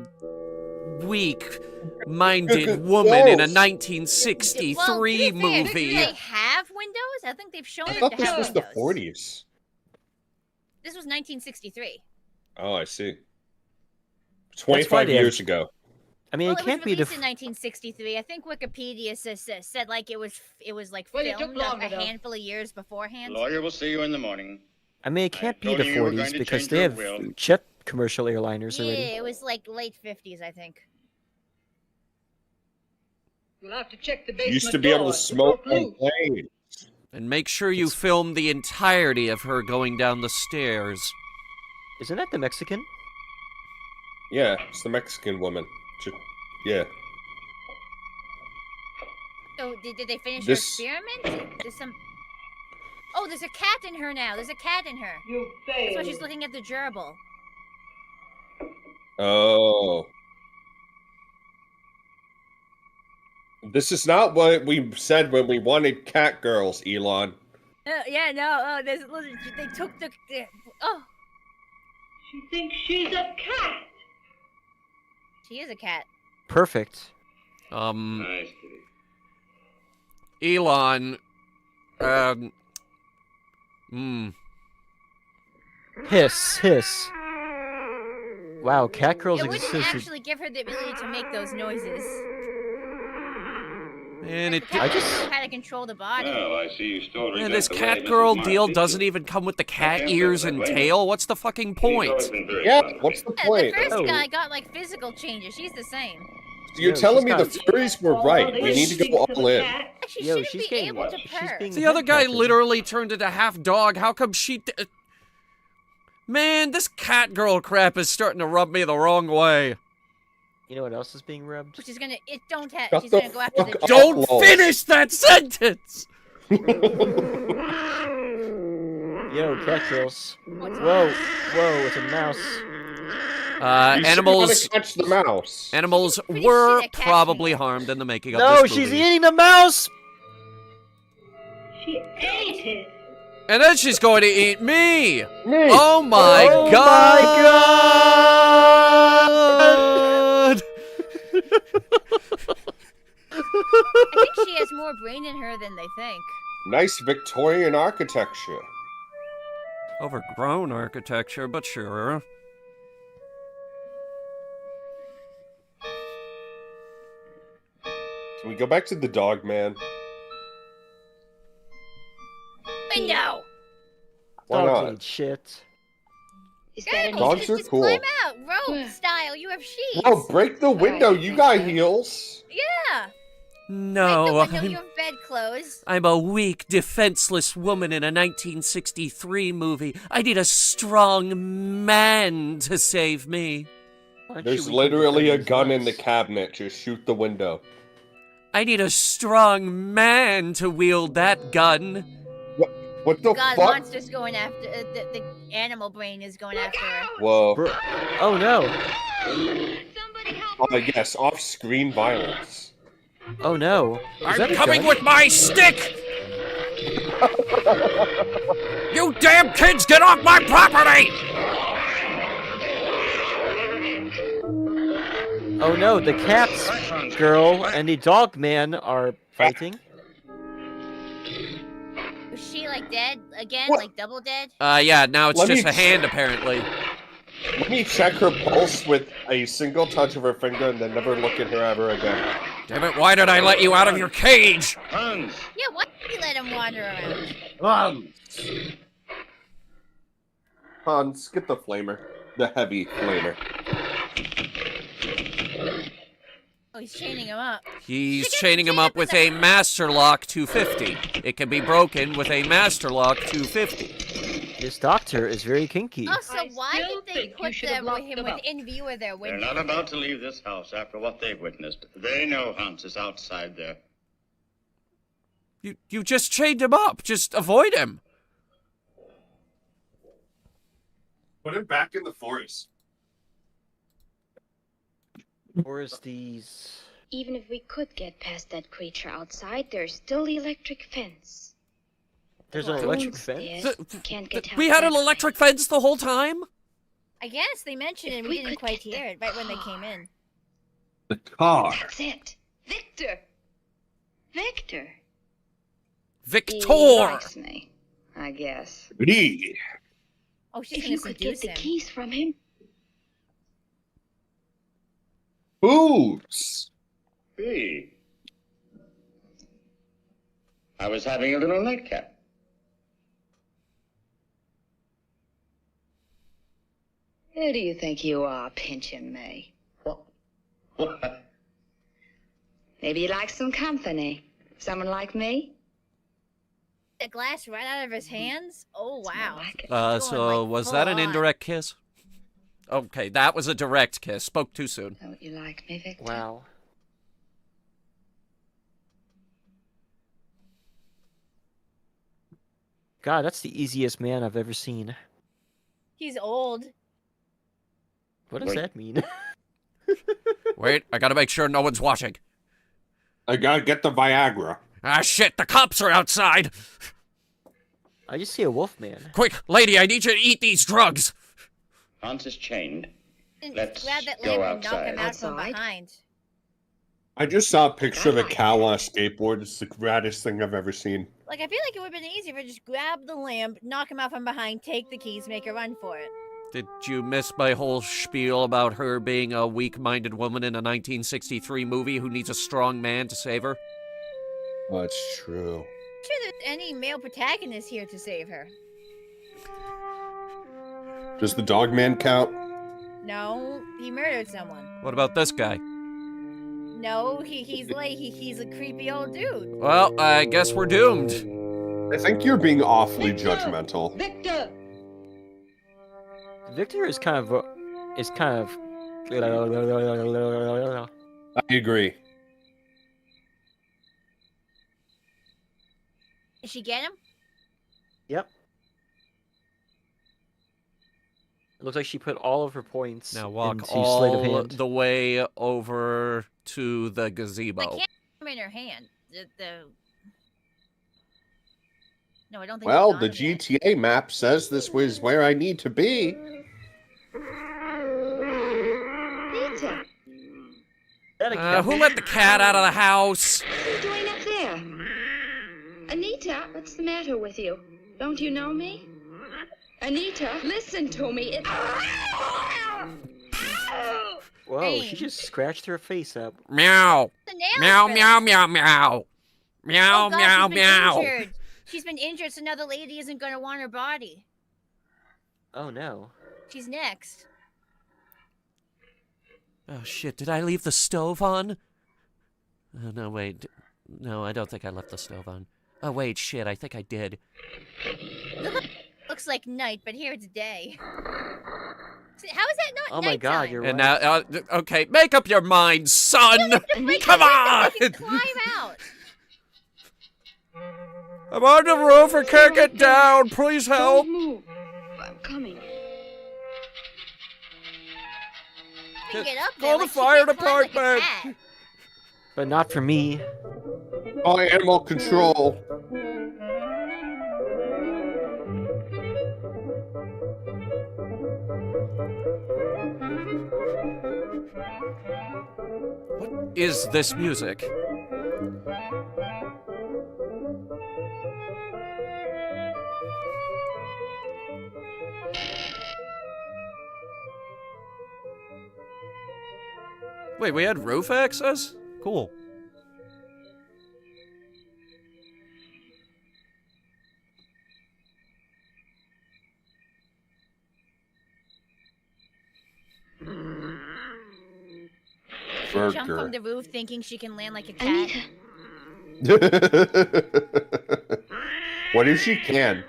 weak-minded woman in a Yes. 1963 Well, to be fair, movie. do they have windows? I think they've shown I them thought to this have was the windows. 40s. This was 1963. Oh, I see. why 25 they have- years ago. I mean, Well, it can't was be the. released in 1963. I think Wikipedia said like it was like Well, it took filmed long a enough. handful of years beforehand. Lawyer will see you in the morning. I mean, it can't be told the you you were 40s going to because change they your have will. jet commercial airliners Yeah, already. it was like late 50s, I think. You'll have to check the basement Used to be able to doors. They smoke broke on loose. planes. And make sure you film the entirety of her going down the stairs. Isn't that the Mexican? Yeah, it's the Mexican woman. Yeah. So did they finish This- her experiment? There's some. Oh, there's a cat in her now. There's a cat in her. You That's failed. why she's looking at the gerbil. Oh. This is not what we said when we wanted cat girls, Elon. Yeah, no. Oh, they took the. Oh, She thinks she's a cat. she is a cat. Perfect. Nice kitty. Elon, Hiss, hiss. Wow, cat girls It wouldn't exist. actually give her the ability to make those noises. and it. The cat I doesn't just- know how to control the body. Well, I see you still And regret this the way cat Mrs. girl Marsh deal did doesn't you. even come with the cat can't ears say and that way. tail. What's the fucking She's point? always been very Yeah, fond of what's me. the The point? first Oh. guy got like physical changes. She's the same. You're Yo, telling me she's the got- furries were right. We need to go all in. She Yo, shouldn't she's be getting- able to she's purr. being- The other guy Head-patted. literally turned into half dog. How come she? Man, this cat girl crap is starting to rub me the wrong way. You know what else is being rubbed? She's gonna. It don't have. Shut She's the gonna go after the. fuck up. Don't lol. finish that sentence. Yo, cat girls. What's Whoa, whoa, it's a mouse. You said you Animals. wanna catch the mouse. Animals Pretty were shit at catching probably them. harmed in the making of No, this she's movie. eating the mouse! She ate it. And then she's going to eat me. Me. Oh my Oh god! I think she has more brain in her than they think. Nice Victorian architecture. Overgrown architecture, but sure. Can we go back to the dog man? Window. Why Dogs not? eat shit. Is Yeah, that any Dogs just, are just cool. climb out, rope style. You have sheets. Bro, break the window. You got heels. Yeah. No, Break the window. I'm, You have bed clothes. I'm a weak, defenseless woman in a 1963 movie. I need a strong man to save me. There's literally a gun in the cabinet. Just shoot the window. I need a strong man to wield that gun. What the God, fuck? monster's going after the animal brain is going after her. Whoa. Oh no. Oh yes, off-screen violence. Oh no. I'm coming with my stick! You damn kids, get off my property! Oh no, the cat's girl and the dog man are fighting. Was she like dead again? What? Like double dead? Yeah, now it's Let just me- a hand, apparently. Let me check her pulse with a single touch of her finger and then never look at her ever again. Damn it, why did I let you out of your cage? Hans! Yeah, why did you let him wander around? Hans, get the flamer. The heavy flamer. Oh, he's chaining him up. He's chaining him up with a Master Lock 250. It can be broken with a Master Lock 250. This doctor is very kinky. Also, why still did they think you put should have them locked with him them up. within view of their They're window? not about to leave this house after what they've witnessed. They know Hans is outside there. You just chained him up. Just avoid him. Put him back in the forest. Or is these... Even if we could get past that creature outside, there's still the electric fence. There's an electric fence? Can't get We out had an that way. electric fence the whole time? I guess they mentioned it and we didn't quite hear it right when they came in. The car. That's it. Victor! Victor! He Victor! likes me, I guess. Me. Oh, she's If gonna you could get seduce the him. keys from him. Boobs. Hey. I was having a little nightcap. Who do you think you are, pinching me? What? Maybe you like some company. Someone like me? The glass right out of his hands? Oh, wow. So was that an indirect kiss? Okay, that was a direct kiss. Spoke too soon. Don't you like me, Victor? Wow. God, that's the easiest man I've ever seen. He's old. What does that mean? Wait, I gotta make sure no one's watching. I gotta get the Viagra. Ah, shit, the cops are outside! I just see a wolf man. Quick, lady, I need you to eat these drugs! Hans is chained. And Let's grab that go lamp and knock him outside. out from behind. I just saw a picture of a cow on a skateboard. It's the graddest thing I've ever seen. Like, I feel like it would have been easier if I just grab the lamp, knock him out from behind, take the keys, make a run for it. Did you miss my whole spiel about her being a weak-minded woman in a 1963 movie who needs a strong man to save her? That's true. I'm sure there's any male protagonist here to save her. Does the dog man count? No, he murdered someone. What about this guy? No, he's a creepy old dude. Well, I guess we're doomed. I think you're being awfully judgmental. Victor! Victor is kind of... I agree. Did she get him? Yep. It looks like she put all of her points Now walk into sleight of all hand. the way over to the I gazebo. can't have him in her hand. No, I don't think. Well, she's the on him yet. GTA map says this was where I need to be. Victor, Who let the cat out of the house? what are you doing up there? Anita, what's the matter with you? Don't you know me? Anita, listen to me. Whoa, she just scratched her face up. Meow. The nails Meow, ripped. meow, meow, meow. Meow, Oh, God, meow, she's been meow. injured. She's been injured, so now the lady isn't going to want her body. Oh no. She's next. Oh, shit. Did I leave the stove on? Oh, no, wait. No, I don't think I left the stove on. Oh, wait, shit, I think I did. Looks like night, but here it's day. How is that not Oh my god, nighttime? you're And right. now, okay, make up your mind, son! Come on! Climb out. I'm on the roof and can't get down. Please help. Don't move. I'm coming. You can get up Call there, the fire department. But not for me. Oh, animal control. What is this music? Wait, we had roof access? Cool. Jump from the roof thinking she can land like a cat. Anita. What if she can?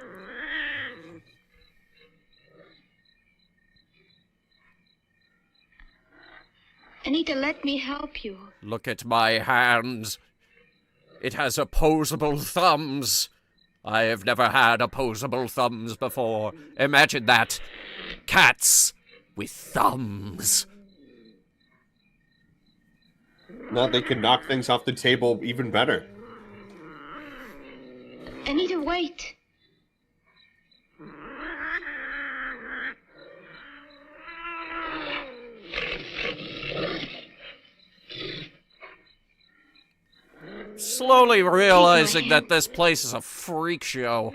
Anita, let me help you. Look at my hands. It has opposable thumbs. I have never had opposable thumbs before. Imagine that. Cats with thumbs. Now they can knock things off the table even better. Anita, wait. Slowly realizing that this place is a freak show.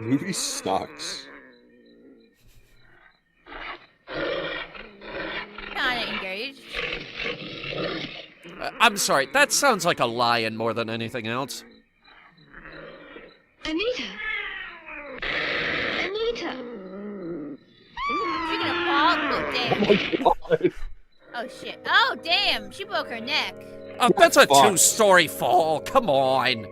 Movie sucks. Kinda engaged. I'm sorry, that sounds like a lion more than anything else. Anita. Anita. She's gonna fall. Oh, damn. Oh my god. Oh, shit. Oh, damn. She broke her neck. Oh, that's a Fuck. two-story fall. Come on.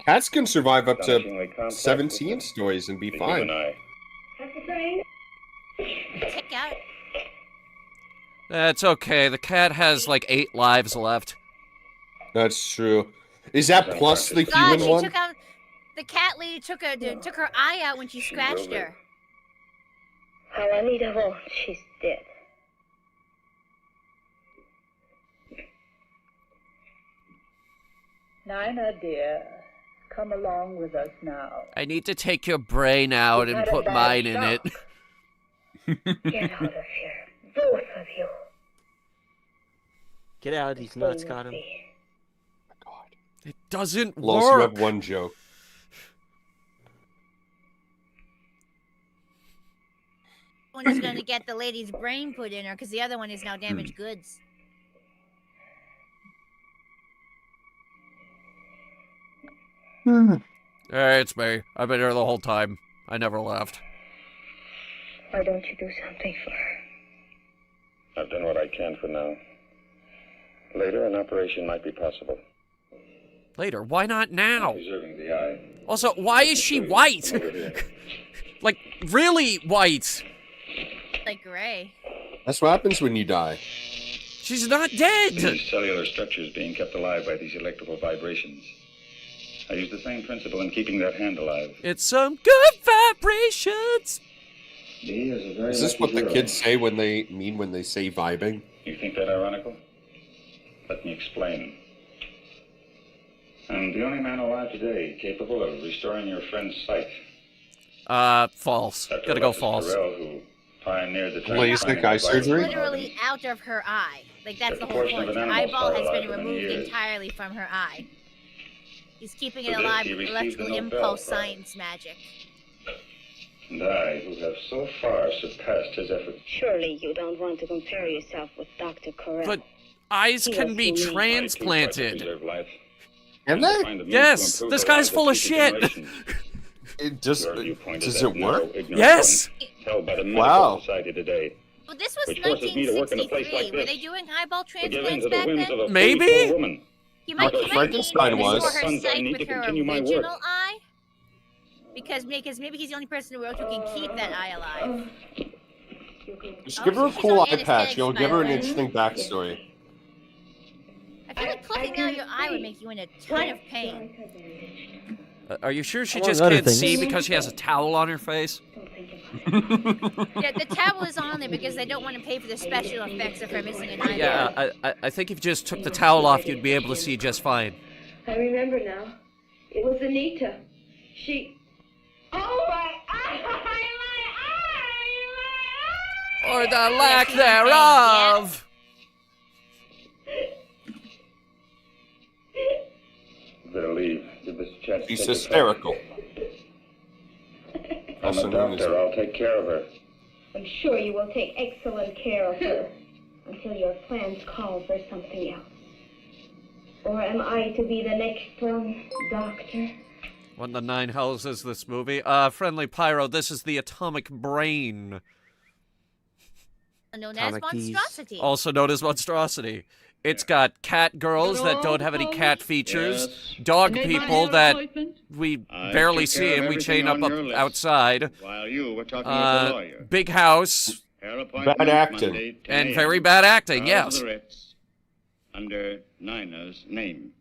Cats can survive up to 17 stories and be fine. Check out. That's okay. The cat has like 8 lives left. That's true. Is that plus the God, human she one? took out. The cat lady took her eye out when she scratched her. How Anita won't. She's dead. Nina, dear, come along with us now. I need to take your brain out and put mine in it. Get out of here, both of you. Get out of these nuts, got him. It doesn't Los, you work. have one joke. One is gonna get the lady's brain put in her because the other one is now damaged goods. Hey, it's me. I've been here the whole time. I never left. Why don't you do something for her? I've done what I can for now. Later, an operation might be possible. Later, why not now? Preserving the eye. Also, why is she white? Like, really white? Like gray. That's what happens when you die. She's not dead! These cellular structures being kept alive by these electrical vibrations. I use the same principle in keeping that hand alive. It's some good vibrations! Dee is a very Is this lucky what the girl. kids say when they mean when they say vibing? You think that ironical? Let me explain. I'm the only man alive today capable of restoring your friend's sight. False. Dr. Gotta go Alexis false. Terrell, who pioneered the LASIK transplanting eye of surgery? viruses. Literally out of her eye. Like that's the That's a whole portion of point. an Her animal's eyeball has power been life for many removed years. entirely from her eye. He's keeping it For this, alive he with received electrical the Nobel impulse Prize. science magic. And I, who have so far surpassed his efforts. Surely you don't want to compare yourself with Dr. Correll. But eyes He can was be unique. I, too, try to transplanted. preserve life. Can And they? find a means Yes, to improve this the guy's lives full of future shit. generations. It just Your viewpoint does is it that narrow, work? ignorant Yes! one, held by the medical Wow. society today. Well, this was Which forces me to work in a place 1963. like Were this. they doing eyeball To give in transplants to the back whims then? of a Maybe? free-soul woman. You might need Frankenstein to was. restore her Sons, I sight need with to her continue my original work. eye. Because maybe he's the only person in the world who can keep that eye alive. Just give her a she's cool on eye patch. You'll anesthetics, give by her the an way. interesting backstory. I feel like plucking out your eye would make you in a ton of pain. Are you sure she Among just other can't see things. because she has a towel on her face? Yeah, the towel is on there because they don't want to pay for the special effects of her missing an eyeball. Yeah, I think if you just took the towel off, you'd be able to see just fine. I remember now. It was Anita. She... Oh, my eye! Or the lack thereof! Better leave. Give this chance to She's take a hysterical. I'm Also a known as doctor. I'll take care of her. I'm sure you will take excellent care of her until your plans call for something else. Or am I to be the next one, Doctor? What in the nine hells is this movie? Friendly Pyro, this is the atomic brain. Known as monstrosity. Also known as monstrosity. It's got cat girls that don't have any cat features, dog people that we barely see and we chain up outside, While you were talking with the lawyer. big house, bad acting, and very bad acting, yes. Under Nina's name.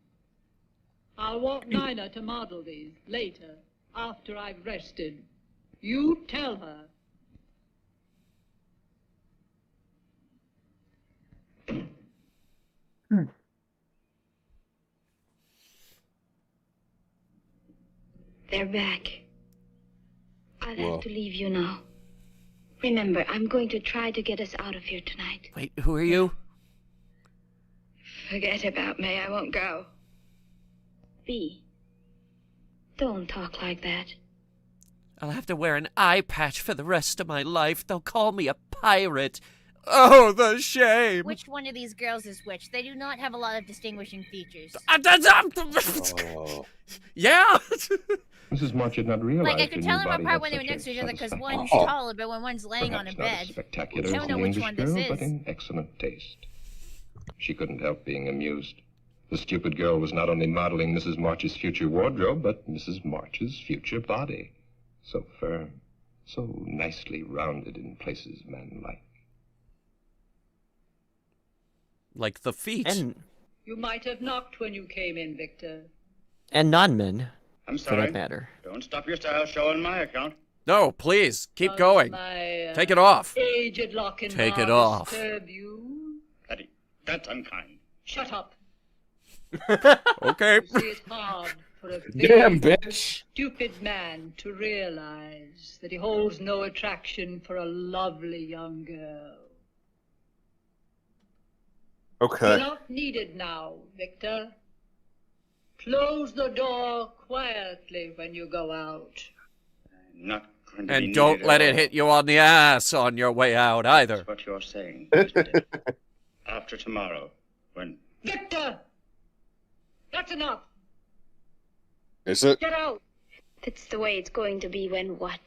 I'll want Nina to model these later, after I've rested. You tell her. They're back. I'll have to leave you now. Remember, I'm going to try to get us out of here tonight. Wait, who are you? Forget about me. I won't go. V, don't talk like that. I'll have to wear an eye patch for the rest of my life. They'll call me a pirate. Oh, the shame. Which one of these girls is which? They do not have a lot of distinguishing features. Yeah. Mrs. March had not realized Like, I could tell them body apart had when they were such next to each other because satisfying one's shape. taller, but when one's laying on a Perhaps not as bed. spectacular I as don't the know which English one this girl, is. but in excellent taste. She couldn't help being amused. The stupid girl was not only modeling Mrs. March's future wardrobe, but Mrs. March's future body. So firm, so nicely rounded in places man like. Like the feet. And You might have knocked when you came in, Victor. non-men, I'm for sorry. that matter. Don't stop your style show on my account. No, please, keep going. My, Take it off. Aged Lochinvar Take it off. disturb you? Eddie, that's unkind. Shut up. Okay. You see, it's hard for a Damn, big, bitch. stupid man to realize that he holds no attraction for a lovely young girl. Okay. You're not needed now, Victor. Close the door quietly when you go out. I'm not going to be And don't needed let at it all. hit you on the ass on your way out either. That's what you're saying, isn't it? After tomorrow, when... Victor! That's enough. Is it? Get out. That's the way it's going to be when what?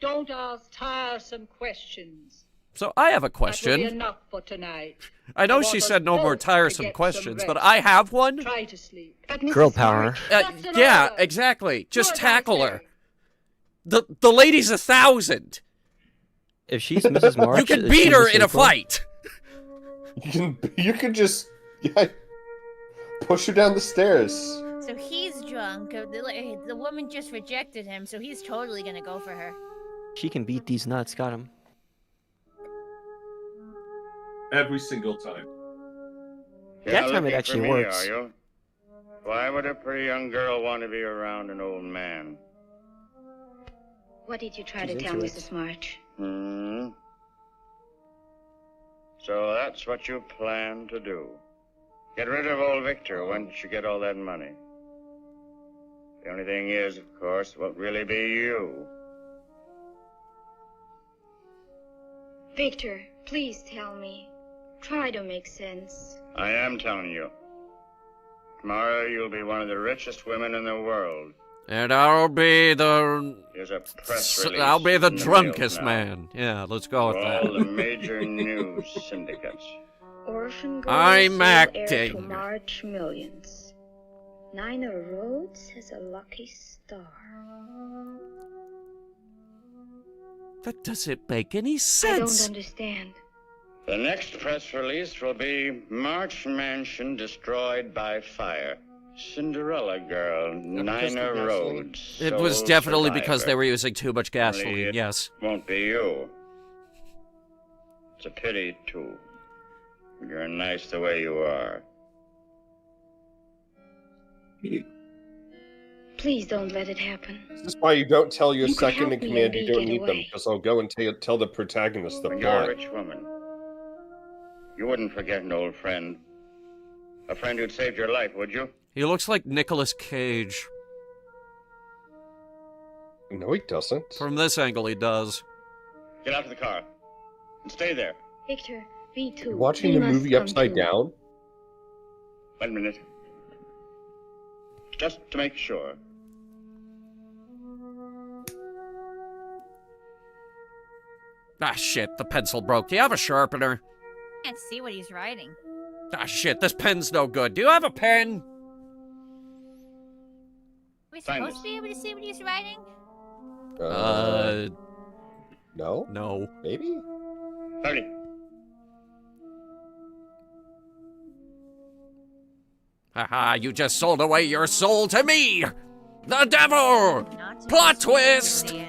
Don't ask tiresome questions. So I have a That will be question. enough for tonight. I know I she want said us no more both to tiresome get some questions, but rest. I have one. Try to sleep. But Girl Mrs. power. March, That's an Yeah, order. exactly. Just Do as I tackle her. say. The lady's 1,000. If she's Mrs. March, You can is beat she her in a April? fight. You can just push her down the stairs. So he's drunk. The woman just rejected him, so he's totally gonna go for her. She can beat these nuts. Got him. Every single time. You're That not time it looking actually for me, works. Are you? Why would a pretty young girl want to be around an old man? what did you try She's to tell into it. Mrs. March? So that's what you plan to do. Get rid of old Victor once you get all that money. The only thing is, of course, it won't really be you. Victor, please tell me. Try to make sense. I am telling you. Tomorrow you'll be one of the richest women in the world. And I'll be the... Here's a press release. I'll be the in drunkest mails now. man. Yeah, let's go with that. All the major news syndicates. Orphan girl I'm sole heir to acting. March millions. Nina Rhodes has a lucky star. That doesn't make any I sense. don't understand. The next press release will be March Mansion destroyed by fire. Cinderella girl, Nina Rhodes. It was sole definitely because they survivor. were using too much Only gasoline, it yes. won't be you. It's a pity, too. You're nice the way you are. Please don't let it happen. This is why you don't tell your You could second in help me command and you don't get need them, away. because I'll go and tell the protagonist the When you're a plot. rich woman, you wouldn't forget an old friend. A friend who'd saved your life, would you? He looks like Nicolas Cage. No, he doesn't. From this angle, he does. Get out to the car. And stay there. Victor, Vtube. You watching we the must movie come upside to. down? Wait a minute. Just to make sure. Ah, shit, the pencil broke. Do you have a sharpener? Can't see what he's writing. Ah, shit, this pen's no good. Do you have a pen? Are we Find supposed to be able to see what he's writing? No? No. Maybe? Hurry. Haha, you just sold away your soul to me! The devil! Not Plot supposed to be able to twist! see it.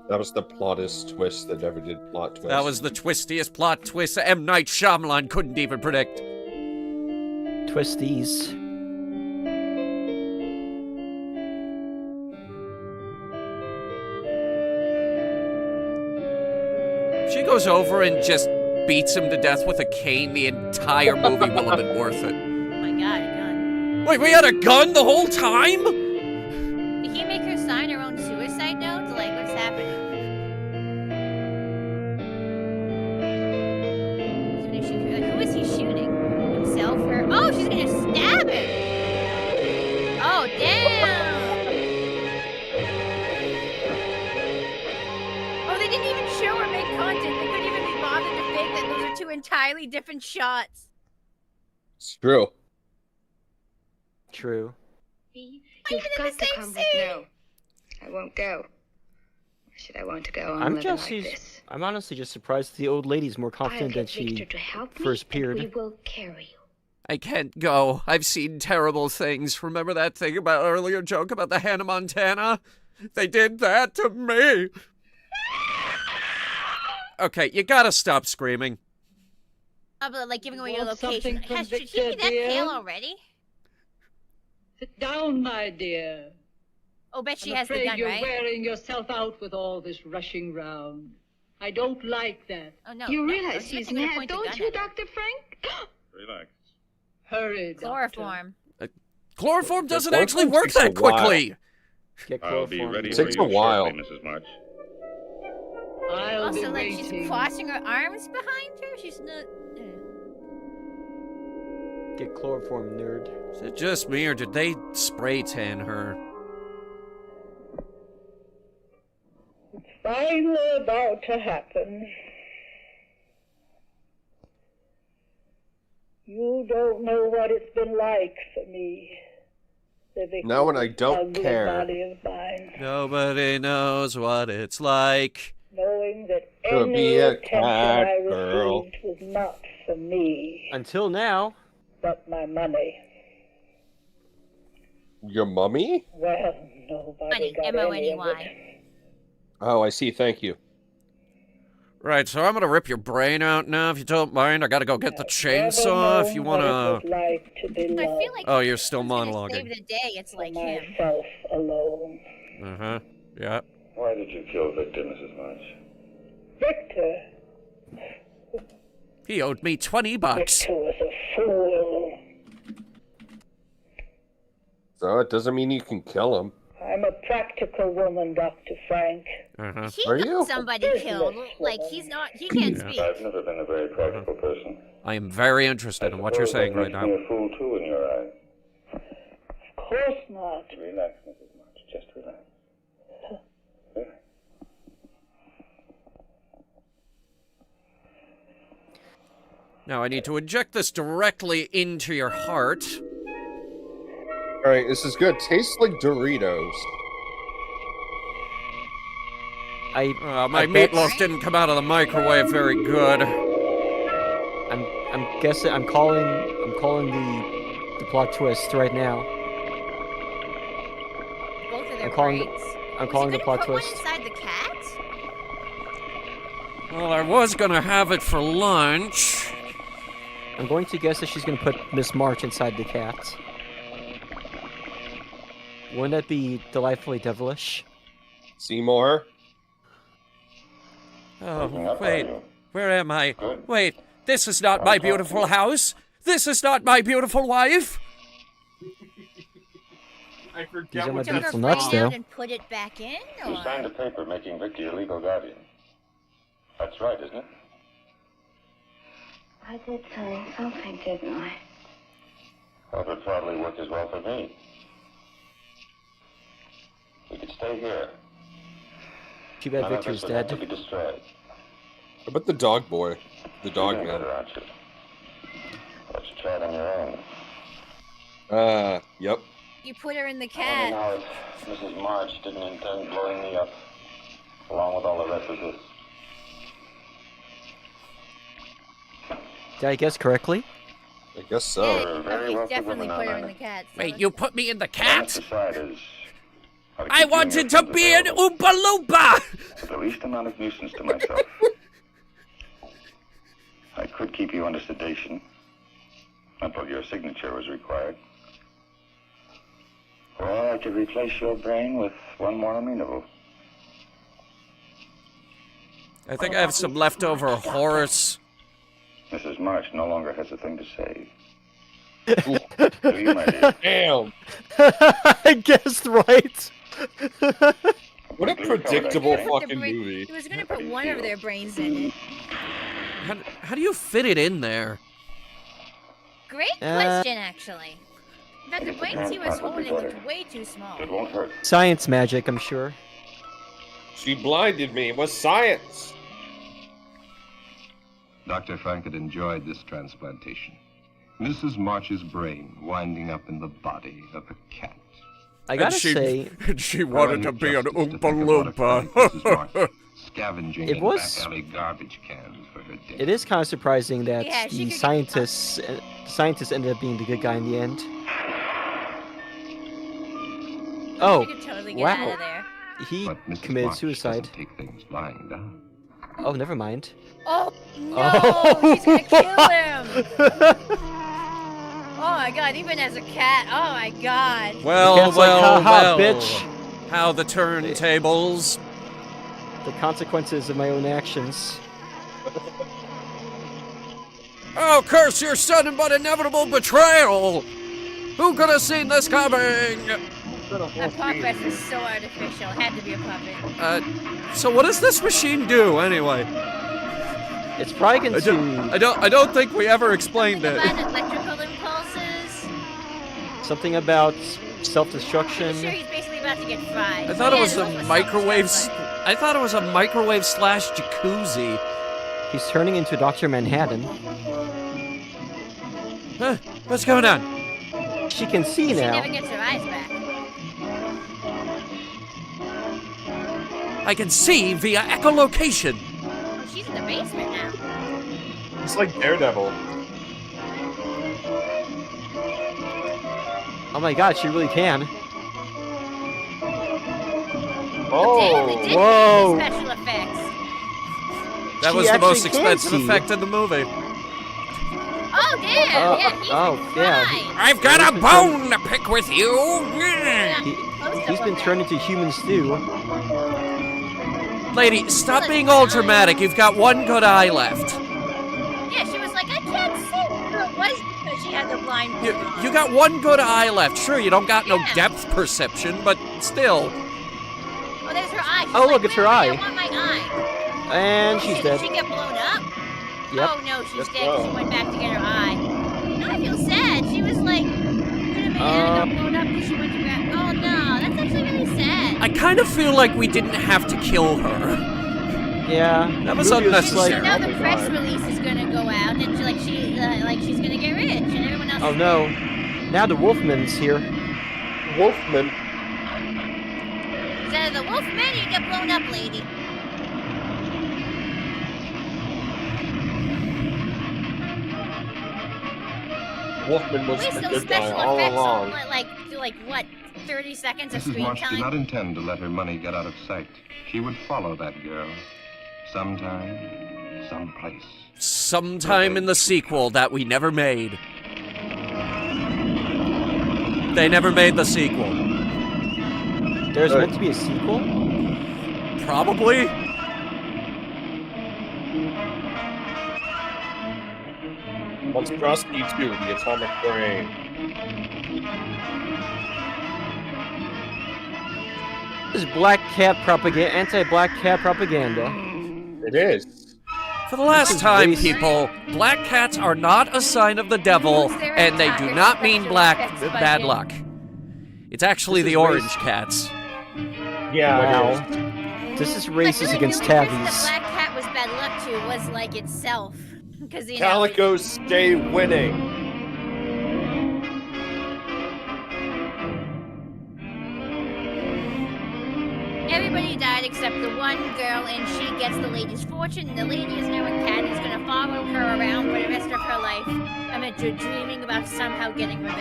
That was the plottest twist that ever did plot twist. That was the twistiest plot twist M. Night Shyamalan couldn't even predict. Twisties. If she goes over and just beats him to death with a cane, the entire movie will have been worth it. Oh my god, a gun. Wait, we had a gun the whole time? Did he make her sign her own suicide note? Like, what's happening? He's gonna shoot her. Like, who is he shooting? Himself? Her? Oh, she's gonna stab him! Oh, damn! Oh, they didn't even show her make content. They couldn't even be bothered to fake that those are two entirely different shots. It's true. True. You've even in got the to same come with scene. No, I won't go. Why should I want to go on I'm living just, like this? I'm honestly just surprised the old lady's more I'll confident than get Victor she to help first me, and appeared. we will carry you. I can't go. I've seen terrible things. Remember that thing about earlier joke about the Hannah Montana? They did that to me. Okay, you gotta stop screaming. Oh, but like giving away your Want location. something from Should he Victor, be that dear? pale already? Sit down, my dear. Oh, bet she I'm has the afraid gun, you're right? wearing yourself out with all this rushing round. I don't like that. Oh no. You no, realize don't you he's think I'm gonna mad, point the don't gun you, at her? Dr. Frank? Relax. Hurry, Doctor. Chloroform. Chloroform doesn't Chloroform actually work takes a that quickly. Get I'll be chloroform. ready It for takes you a while. shortly, Mrs. March. I'll Also, be like, waiting. she's crossing her arms behind her. She's not. Get chloroform, nerd. Is it just me, or did they spray tan her? It's finally about to happen. You don't know what it's been like for me. Living No, and I in this don't ugly care. body of mine, Nobody knows what it's like. knowing that To any be a attention cat I girl. received was not for me, Until now. but my money. Your mummy? Well, nobody Money, got any of M-O-N-E-Y. it. Oh, I see. Thank you. Right, so I'm gonna rip your brain out now, if you don't mind. I gotta go get the chainsaw if you What it wanna... was like to be I loved feel like Oh, you're still who's gonna monologuing. Save the day. It's for like him. myself alone. Uh-huh, yeah. Why did you kill Victor, Mrs. March? Victor. He owed me $20. Victor was a fool. So it doesn't mean you can kill him. I I'm a practical woman, Dr. Frank. He Are got you? somebody killed. Like, he can't speak. I've never been a very practical person. I am very interested in what you're saying right now. Makes me a fool, too, in your eyes. Of course not. Relax, Mrs. March. Just relax. Relax. Now I need to inject this directly into your heart. Alright, this is good. Tastes like Doritos. My meatloaf didn't come out of the microwave very good. I'm guessing I'm calling the plot twist right now. Both of their I'm calling brains. I'm calling the Was he plot gonna put twist. one inside the cat? Well, I was gonna have it for lunch. I'm going to guess that she's going to put Miss March inside the cat. Wouldn't that be delightfully devilish? Seymour? Oh, wait. Where am I? Wait, this is not my beautiful house. This is not my beautiful wife. I forget These are my what Took her beautiful brain nuts, out though. and put it back in? You Or? signed a paper making Victor your legal guardian. That's right, isn't it? I did sign something, didn't I? Well, it would probably work as well for me. We could stay here. Too bad None of Victor's this would have dead. to be destroyed. How about the dog boy? The dog You're man. better, aren't you? Why don't you try it on your own? Yep. You put her in the I cat. wonder now if Mrs. March didn't intend blowing me up, along with all the rest of this. Did I guess correctly? I guess so. Yeah, very you wealthy definitely woman, put her aren't in I? the cat. so Wait, it's- you put me in the What I must cat? decide is how to I keep you wanted and to your friends be an available Oompa Loompa! with the least amount of nuisance to myself. I could keep you under sedation until your signature was required. Or I could replace your brain with one more amenable. I think I have some leftover horse. Mrs. March no longer has a thing to say. Do you, my dear? Damn. I guessed right. What a predictable He was gonna put the fucking brain- movie. He was gonna put one of their brains in it. How do you fit it in there? Great question, actually. But the brains he was holding looked way too small. It won't hurt. Science magic, I'm sure. She blinded me. It was science. Dr. Frank had enjoyed this transplantation. Mrs. March's brain winding up in the body of a cat. I gotta say, she wanted to be an Oompa Loompa. Scavenging It in was- back alley garbage cans for her death. it is kind of surprising that Yeah, she the could get scientists ended up being the good guy in the end. Oh, You could totally get wow. out of there. He But Mrs. committed March suicide. doesn't take things lying down. Oh, never mind. Oh no! Oh. She's gonna kill him! Oh my god! Even as a cat. Oh my god! Well, The cat's like, well, "Ha ha, well. bitch." How the turntables. The consequences of my own actions. Oh, curse your sudden but inevitable betrayal! Who could have seen this coming? That progress is so artificial. It had to be a puppet. So what does this machine do anyway? It's probably going to I don't think we ever explained it. About electrical impulses. something about I'm self-destruction. sure he's basically about to get fried. I thought it was Yeah, a this microwave. stuff, I thought it was a microwave slash jacuzzi. He's turning into Dr. Manhattan. Huh? What's going on? She can see but She now. never gets her eyes back. I can see via echolocation. Oh, she's in the basement now. It's like Daredevil. Oh my god, she really can. Damn, they did whoa. make special effects. That She was the most actually can expensive see. effect in the movie. Oh damn! Yeah, he's yeah. fried. I've got a bone to pick with you. He's been turned into human stew. Lady, stop being all dramatic. You've got one good eye left. Yeah, she was like, I can't see. Well, it was because she had the blindfold on. You got one good eye left. Sure, you don't got no depth perception, but still. Oh, there's her eye. She's Oh, look, like, it's her "Wait, eye." I want my eye. And Oh, she's shit, dead. Did she get blown up? Yep. Oh no, she's dead because she went back to get her eye. No, I feel sad. She was like, could have been got blown up because she went to grab. Oh no, that's actually really sad. I kind of feel like we didn't have to kill her. Yeah. That was Movie unnecessary. So now the press release is gonna go out, and she's gonna get rich, and everyone else. Oh no. Now the Wolfman's here. Wolfman. Instead of the Wolfman, you get blown up, lady. Wolfman was At least the those good guy special all effects along. only do like what, 30 seconds of Mrs. screen Marsh did time? not intend to let her money get out of sight. She would follow that girl. Sometime, someplace. Sometime in the sequel that we never made. They never made the sequel. There's meant to be a sequel? Probably. Monstrosity 2, the Atomic Brain. This is black cat propaganda, anti-black cat propaganda. It is. For the last time, racist. people, black cats are not a sign of the devil, and they do not mean bad luck. It's actually the orange cats. Yeah. Wow. This is Like, racist really, against the only person tabbies. The black cat was bad luck to was like itself, because you know. Calicos stay winning. Everybody died except the one girl, and she gets the lady's fortune. And the lady is now a cat who's gonna follow her around for the rest of her life. I mean, dreaming about somehow getting revenge.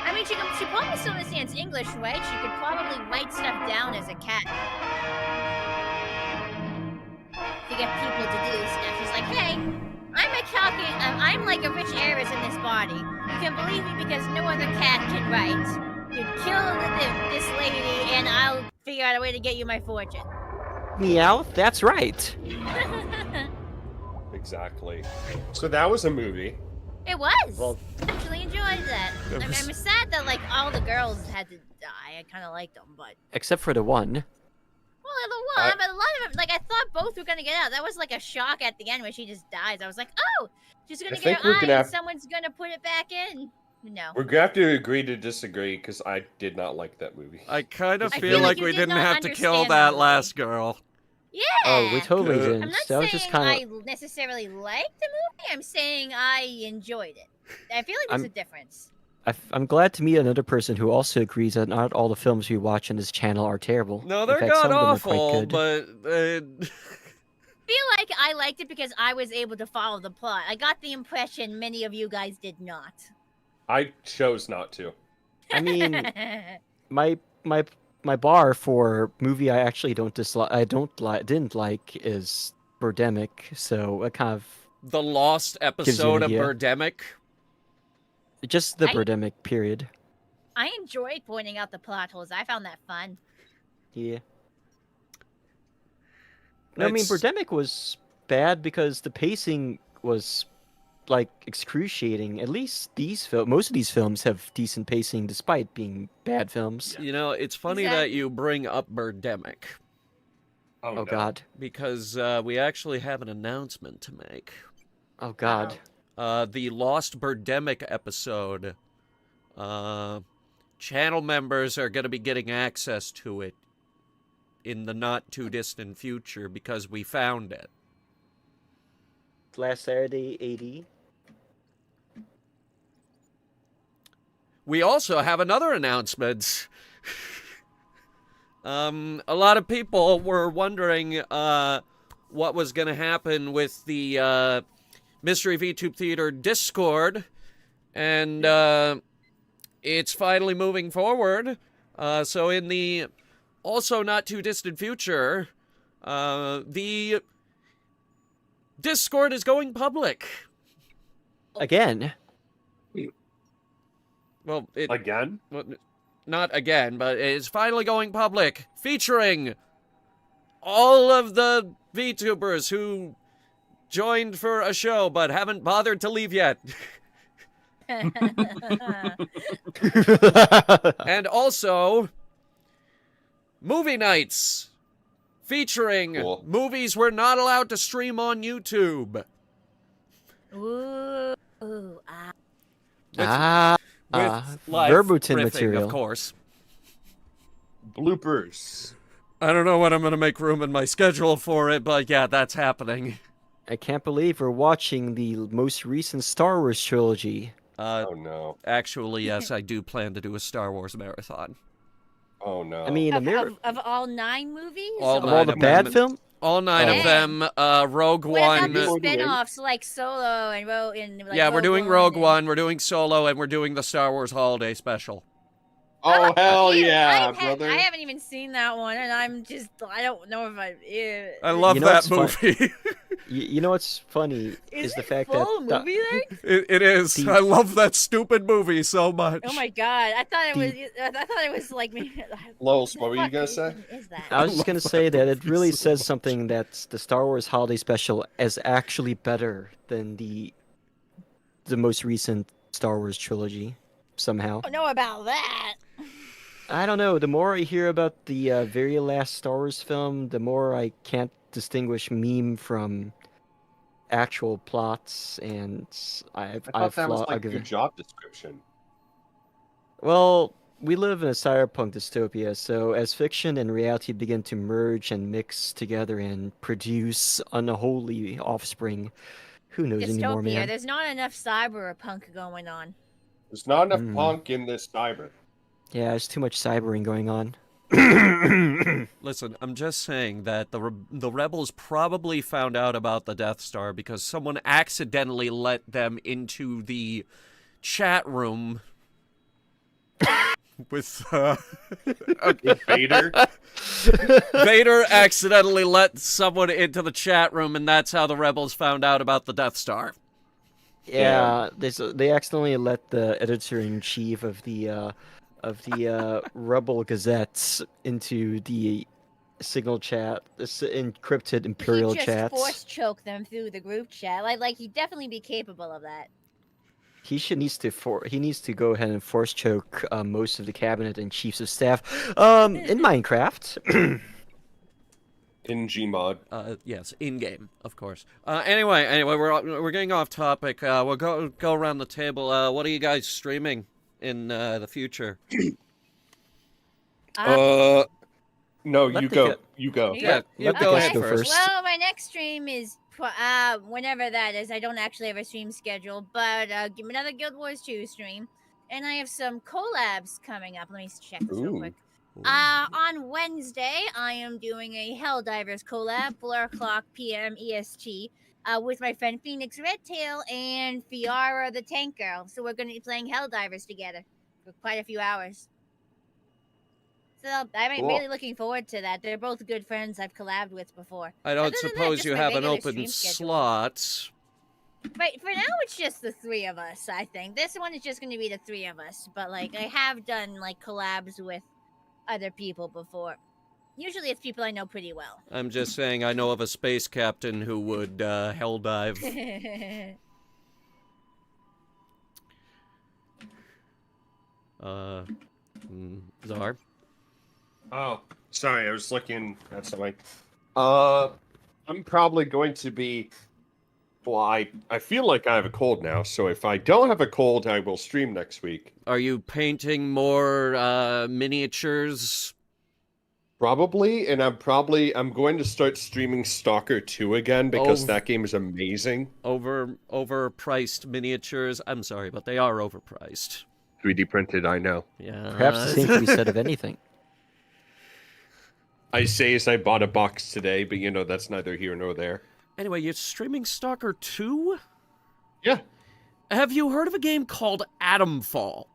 I mean, she probably still understands English, right? She could probably write stuff down as a cat to get people to do stuff. She's like, hey, I'm like a rich heiress in this body. You can believe me because no other cat can write. You'd kill this lady, and I'll figure out a way to get you my fortune. Meow, that's right. Exactly. So that was a movie. It was. Well, I actually enjoyed that. I'm sad that like all the girls had to die. I kind of liked them, but Except for the one. well, the one, but a lot of them, like I thought both were gonna get out. That was like a shock at the end where she just dies. I was like, oh, she's gonna get her eye, and someone's gonna put it back in. No. We're gonna have to agree to disagree because I did not like that movie. I kind of I feel like you we did didn't not have to kill understand that the last girl. Yeah. Oh, we totally didn't. I'm not That was saying just kind I necessarily liked the movie. I'm saying I enjoyed it. I feel like there's a difference. I'm glad to meet another person who also agrees that not all the films we watch on this channel are terrible. No, they're In fact, god some of them are awful, quite good. but I feel like I liked it because I was able to follow the plot. I got the impression many of you guys did not. I chose not to. I mean, my bar for movie I actually didn't like is Birdemic, so it kind of the lost episode of idea. Birdemic. Just the Birdemic period. I enjoyed pointing out the plot holes. I found that fun. Yeah. No, I mean Birdemic was bad because the pacing was like excruciating. At least most of these films have decent pacing despite being bad films. You know, it's funny that you bring up Birdemic. Oh, no. God. Because we actually have an announcement to make. Oh God. The Lost Birdemic episode. Channel members are going to be getting access to it in the not too distant future because we found it. Last Saturday, 80. We also have another announcement. A lot of people were wondering what was going to happen with the Mystery Vtube Theater Discord, and it's finally moving forward. So in the also not too distant future, the Discord is going public. Again? Well, again? Well, not again, but it's finally going public, featuring all of the VTubers who joined for a show but haven't bothered to leave yet. And also, movie nights featuring movies we're not allowed to stream on YouTube. Ooh, With live Verboten riffing, material. of course. Bloopers. I don't know when I'm going to make room in my schedule for it, but yeah, that's happening. I can't believe we're watching the most recent Star Wars trilogy. Oh no. Actually, yes, I do plan to do a Star Wars marathon. Oh no. I mean, of all 9 movies? All of all the bad film? All 9 of them. Rogue What One. about the spin-offs like Solo and Rogue? Yeah, we're doing Rogue One, we're doing Solo, and we're doing the Star Wars Holiday Special. Oh, hell yeah, brother. I haven't even seen that one, and I don't know if I love that movie. You know what's funny is the fact that movie length? It is. I love that stupid movie so much. Oh my god! I thought it was like me. Lols, what were you gonna say? I was just gonna say that it really says something that the Star Wars Holiday Special is actually better than the most recent Star Wars trilogy. Somehow. I don't know about that. I don't know. The more I hear about the very last Star Wars film, the more I can't distinguish meme from actual plots, and I thought that was like your job description. Well, we live in a cyberpunk dystopia, so as fiction and reality begin to merge and mix together and produce unholy offspring, who knows anymore, man? There's not enough cyberpunk going on. There's not enough punk in this cyber. Yeah, there's too much cybering going on. Listen, I'm just saying that the rebels probably found out about the Death Star because someone accidentally let them into the chat room with Vader. Vader accidentally let someone into the chat room, and that's how the rebels found out about the Death Star. Yeah, they accidentally let the editor-in-chief of the Rebel Gazettes into the signal chat, this encrypted Imperial He chats. force choke them through the group chat. Like he'd definitely be capable of that. He needs to go ahead and force choke most of the cabinet and chiefs of staff in Minecraft. In Gmod. Yes, in game, of course. Anyway, we're getting off topic. We'll go around the table. What are you guys streaming in the future? No, you go. You go. Yeah, you go ahead first. Well, my next stream is whenever that is. I don't actually have a stream schedule, but give me another Guild Wars 2 stream, and I have some collabs coming up. Let me check this real quick. On Wednesday, I am doing a Helldivers collab, 4:00 p.m. EST, with my friend Phoenix Redtail and Fiara the Tank Girl. So we're going to be playing Helldivers together for quite a few hours. So I'm really looking forward to that. They're both good friends I've collabed with before. I don't suppose you have an open slot. But for now, it's just the 3 of us, I think. This one is just going to be the 3 of us. But, like, I have done, like, collabs with other people before. Usually it's people I know pretty well. I'm just saying I know of a space captain who would hell dive. Czar? Oh, sorry, I was looking at something. I'm probably going to be... Well, I feel like I have a cold now, so if I don't have a cold, I will stream next week. Are you painting more miniatures? Probably, and I'm going to start streaming Stalker 2 again because that game is amazing. Overpriced miniatures. I'm sorry, but they are overpriced. 3D printed, I know. Yeah. Perhaps the same can be said of anything. I say as I bought a box today, but you know, that's neither here nor there. Anyway, you're streaming Stalker 2? Yeah. Have you heard of a game called Atomfall?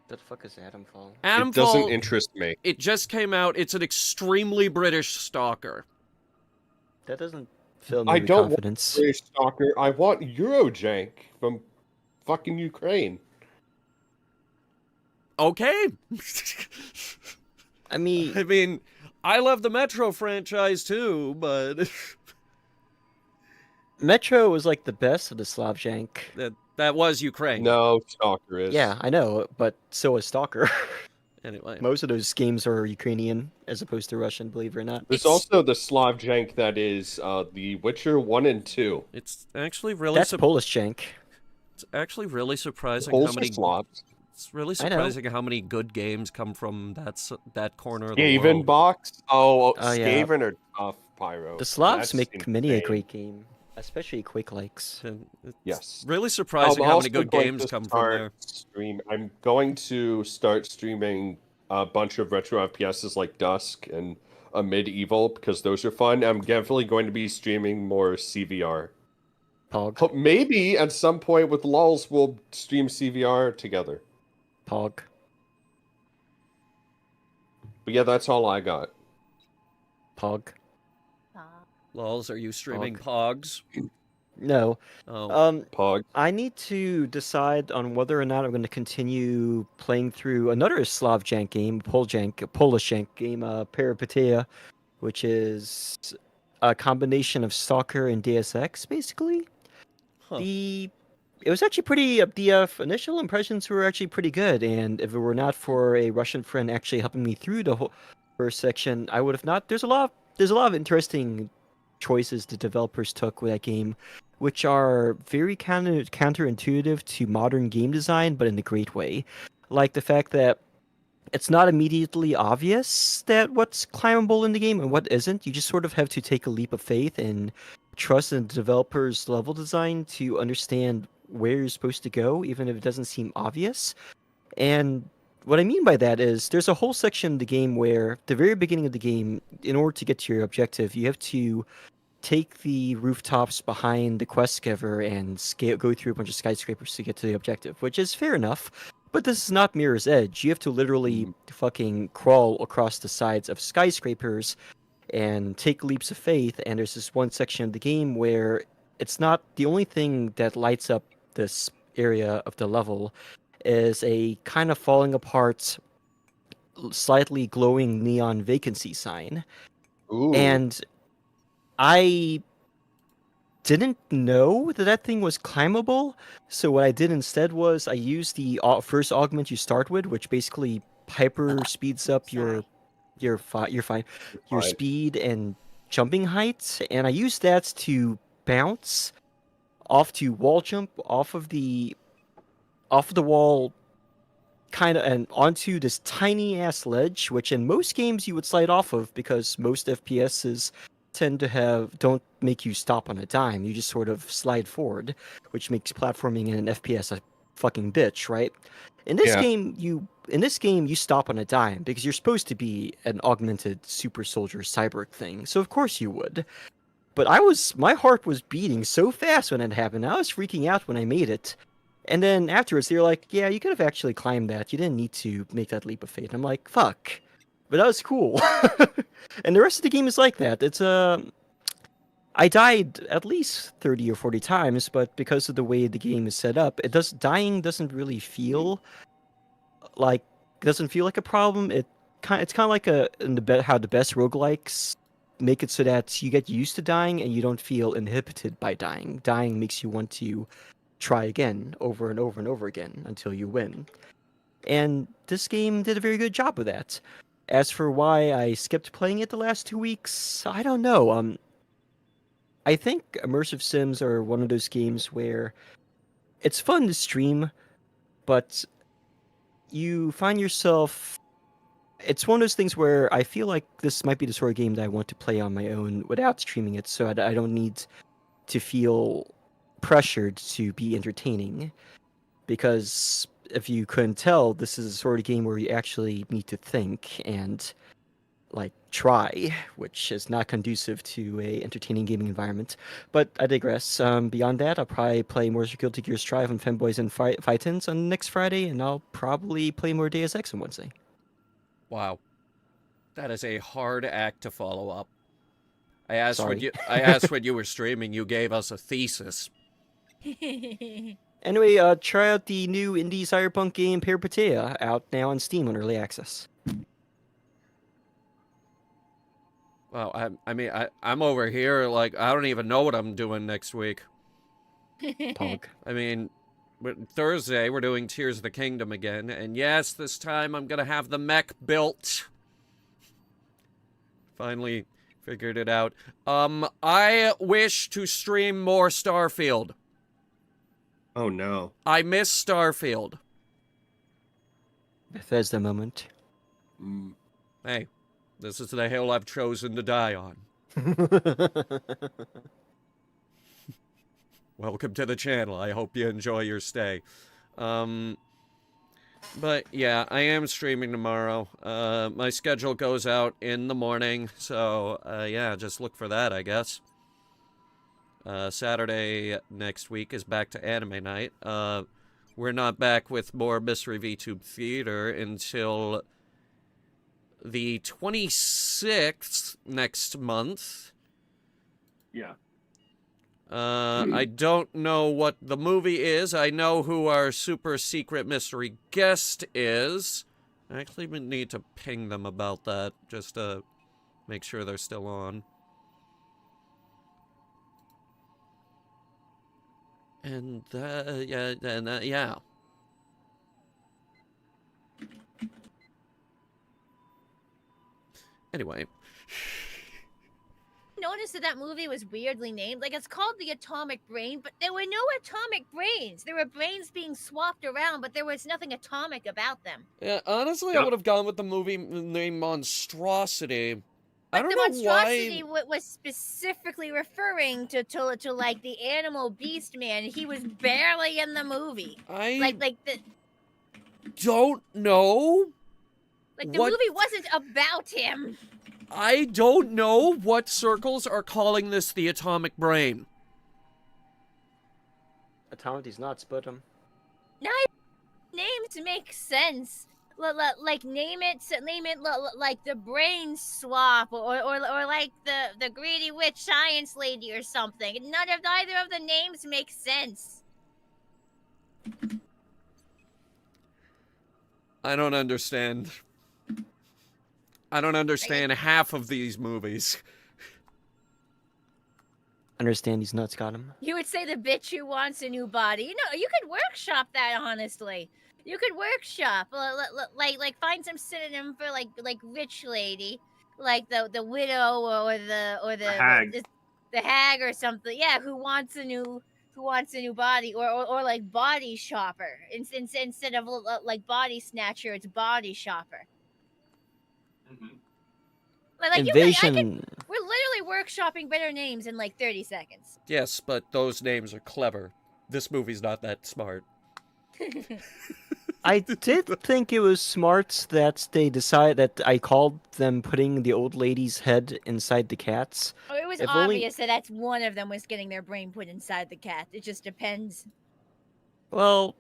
What the fuck is Atomfall? It doesn't interest me. It just came out. It's an extremely British stalker. That doesn't fill me with confidence. I don't want British stalker. I want Eurojank from fucking Ukraine. Okay. I mean, I love the Metro franchise too, but... Metro was like the best of the Slavjank. That was Ukraine. No, Stalker is. Yeah, I know, but so is Stalker. Anyway. Most of those games are Ukrainian as opposed to Russian, believe it or not. There's also the Slavjank that is The Witcher 1 and 2. It's actually really That's Polish jank. It's actually really surprising Poles how many. are Slavs. It's really surprising how many good games come from that corner of the Skaven world. box? Oh, Oh, yeah. Skaven are tough, Pyro. The Slavs That's make many a insane. great game, especially Quake likes. Yes. Really surprising how many good games come from there. I'm going to start streaming a bunch of retro FPSs like Dusk and Medieval because those are fun. I'm definitely going to be streaming more CVR. Pog. Maybe at some point with LOLs we'll stream CVR together. Pog. But yeah, that's all I got. Pog. Lols, are you streaming Pogs? No. Oh. Pog. I need to decide on whether or not I'm going to continue playing through another Slavjank game, Polish jank game, Peripetia, which is a combination of Stalker and Deus Ex, basically. It was actually pretty. The initial impressions were actually pretty good, and if it were not for a Russian friend actually helping me through the whole first section, I would have not. There's a lot of interesting choices the developers took with that game, which are very counterintuitive to modern game design, but in a great way. Like the fact that it's not immediately obvious that what's climbable in the game and what isn't. You just sort of have to take a leap of faith and trust in the developer's level design to understand where you're supposed to go, even if it doesn't seem obvious. And what I mean by that is there's a whole section of the game where, at the very beginning of the game, in order to get to your objective, you have to take the rooftops behind the quest giver and go through a bunch of skyscrapers to get to the objective, which is fair enough. But this is not Mirror's Edge. You have to literally fucking crawl across the sides of skyscrapers and take leaps of faith. And there's this one section of the game where it's not the only thing that lights up this area of the level is a kind of falling apart, slightly glowing neon vacancy sign. Ooh. And I didn't know that thing was climbable, so what I did instead was I used the first augment you start with, which basically hyper speeds up your speed and jumping heights, and I used that to bounce off to wall jump off of the wall kind of and onto this tiny ass ledge, which in most games you would slide off of because most FPSs tend to don't make you stop on a dime. You just sort of slide forward, which makes platforming in an FPS a fucking bitch, right? In this game you stop on a dime because you're supposed to be an augmented super soldier cyborg thing. So of course you would. But my heart was beating so fast when it happened. I was freaking out when I made it. And then afterwards they were like, "Yeah, you could have actually climbed that. You didn't need to make that leap of faith." I'm like, "Fuck." But that was cool. And the rest of the game is like that. It's I died at least 30 or 40 times, but because of the way the game is set up, dying doesn't really feel like a problem. It's kind of like how the best roguelikes make it so that you get used to dying and you don't feel inhibited by dying. Dying makes you want to try again over and over and over again until you win. And this game did a very good job of that. As for why I skipped playing it the last 2 weeks, I don't know. I think immersive sims are one of those games where it's fun to stream, but you find yourself... It's one of those things where I feel like this might be the sort of game that I want to play on my own without streaming it, so I don't need to feel pressured to be entertaining. Because if you couldn't tell, this is a sort of game where you actually need to think and try, which is not conducive to a entertaining gaming environment. But I digress. Beyond that, I'll probably play more Guilty Gear Strive and Femboys and Fightins on next Friday, and I'll probably play more Deus Ex on Wednesday. Wow. That is a hard act to follow up. I asked when you were streaming, you gave us a thesis. Anyway, try out the new indie cyberpunk game Peripetia, out now on Steam on Early Access. Well, I'm over here, like, I don't even know what I'm doing next week. Punk. I mean, Thursday, we're doing Tears of the Kingdom again, and yes, this time I'm gonna have the mech built. Finally figured it out. I wish to stream more Starfield. Oh, no. I miss Starfield. Bethesda moment. Hey, this is the hill I've chosen to die on. Welcome to the channel. I hope you enjoy your stay. But yeah, I am streaming tomorrow. My schedule goes out in the morning, so yeah, just look for that, I guess. Saturday next week is back to anime night. We're not back with more Mystery Vtube Theater until the 26th next month. Yeah. I don't know what the movie is. I know who our super secret mystery guest is. I actually need to ping them about that, just to make sure they're still on. And, yeah. Anyway. Noticed that movie was weirdly named. Like, it's called The Atomic Brain, but there were no atomic brains. There were brains being swapped around, but there was nothing atomic about them. Yeah, honestly, I would have gone with the movie named Monstrosity. I don't the know monstrosity why. was specifically referring to like the animal beast man. He was barely in the movie. Don't know. Like the movie wasn't about him. I don't know what circles are calling this the atomic brain. Atomic nuts, but Names make sense. Like name it like the brain swap or like the greedy witch science lady or something. Neither of the names make sense. I don't understand. I don't understand half of these movies. Understand these nuts got him. You would say the bitch who wants a new body. You know, you could workshop that, honestly. You could workshop, like find some synonym for like rich lady, like the widow or the hag. The hag or something. Yeah, who wants a new body or like body shopper instead of like body snatcher, it's body shopper. Like Invasion. We're literally workshopping better names in like 30 seconds. Yes, but those names are clever. This movie's not that smart. I did think it was smart that they decided that I called them putting the old lady's head inside the cat's. Oh, it was obvious that that's one of them was getting their brain put inside the cat. It just depends. Well,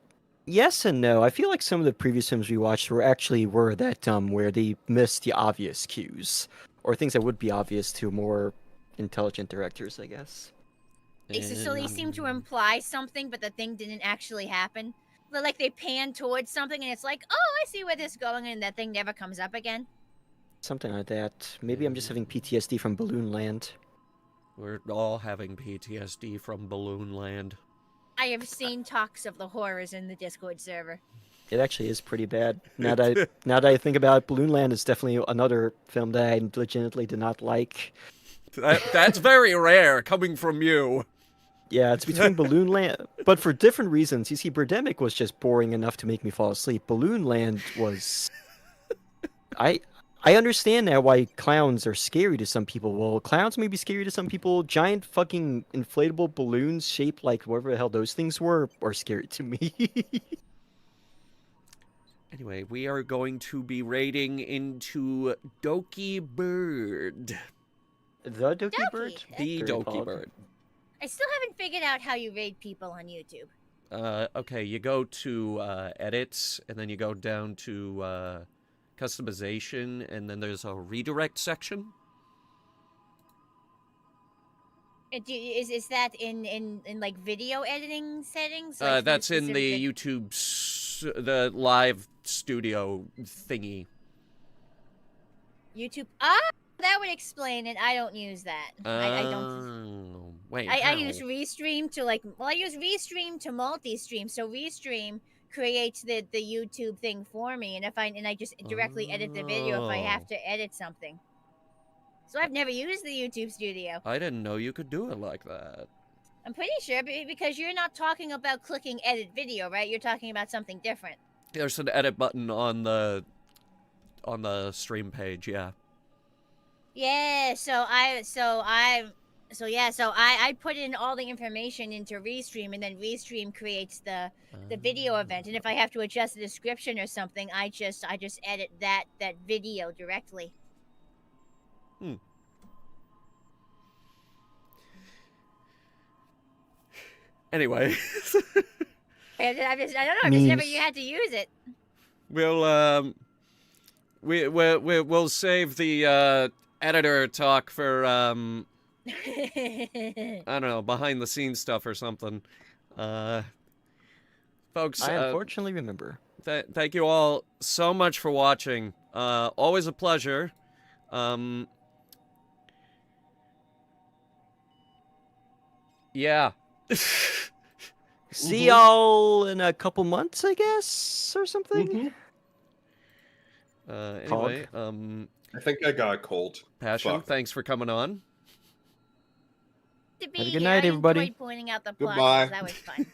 yes and no. I feel like some of the previous films we watched were that dumb, where they missed the obvious cues, or things that would be obvious to more intelligent directors, I guess. So they seem to imply something, but the thing didn't actually happen. Like they pan towards something, and it's like, oh, I see where this is going, and that thing never comes up again. Something like that. Maybe I'm just having PTSD from Balloon Land. We're all having PTSD from Balloon Land. I have seen talks of the horrors in the Discord server. It actually is pretty bad. Now that I think about it, Balloon Land is definitely another film that I legitimately did not like. That's very rare coming from you. Yeah, it's between Balloon Land, but for different reasons. You see, Birdemic was just boring enough to make me fall asleep. Balloon Land was... I understand now why clowns are scary to some people. Well, clowns may be scary to some people. Giant fucking inflatable balloons shaped like whatever the hell those things were are scary to me. Anyway, we are going to be raiding into Doki Bird. The Doki Bird? The Doki Bird. I still haven't figured out how you raid people on YouTube. Okay, you go to edits, and then you go down to customization, and then there's a redirect section. Is that in like video editing settings? That's in the YouTube, the live studio thingy. YouTube. That would explain it. I don't use that. I don't. Wait. I use Restream to I use Restream to multi-stream. So Restream creates the YouTube thing for me, and I just directly edit the video if I have to edit something. So I've never used the YouTube Studio. I didn't know you could do it like that. I'm pretty sure, because you're not talking about clicking edit video, right? You're talking about something different. There's an edit button on the stream page, yeah. Yeah, so I put in all the information into Restream, and then Restream creates the video event. And if I have to adjust the description or something, I just edit that video directly. Anyway. I don't know. I just never had to use it. We'll save the editor talk for I don't know, behind the scenes stuff or something. Folks, I unfortunately remember. Thank you all so much for watching. Always a pleasure. Yeah. See y'all in a couple months, I guess, or something. Anyway, I think I got a cold. Passion, thanks for coming on. Have a good night, everybody. I enjoyed pointing out the plot. Goodbye. That was fun.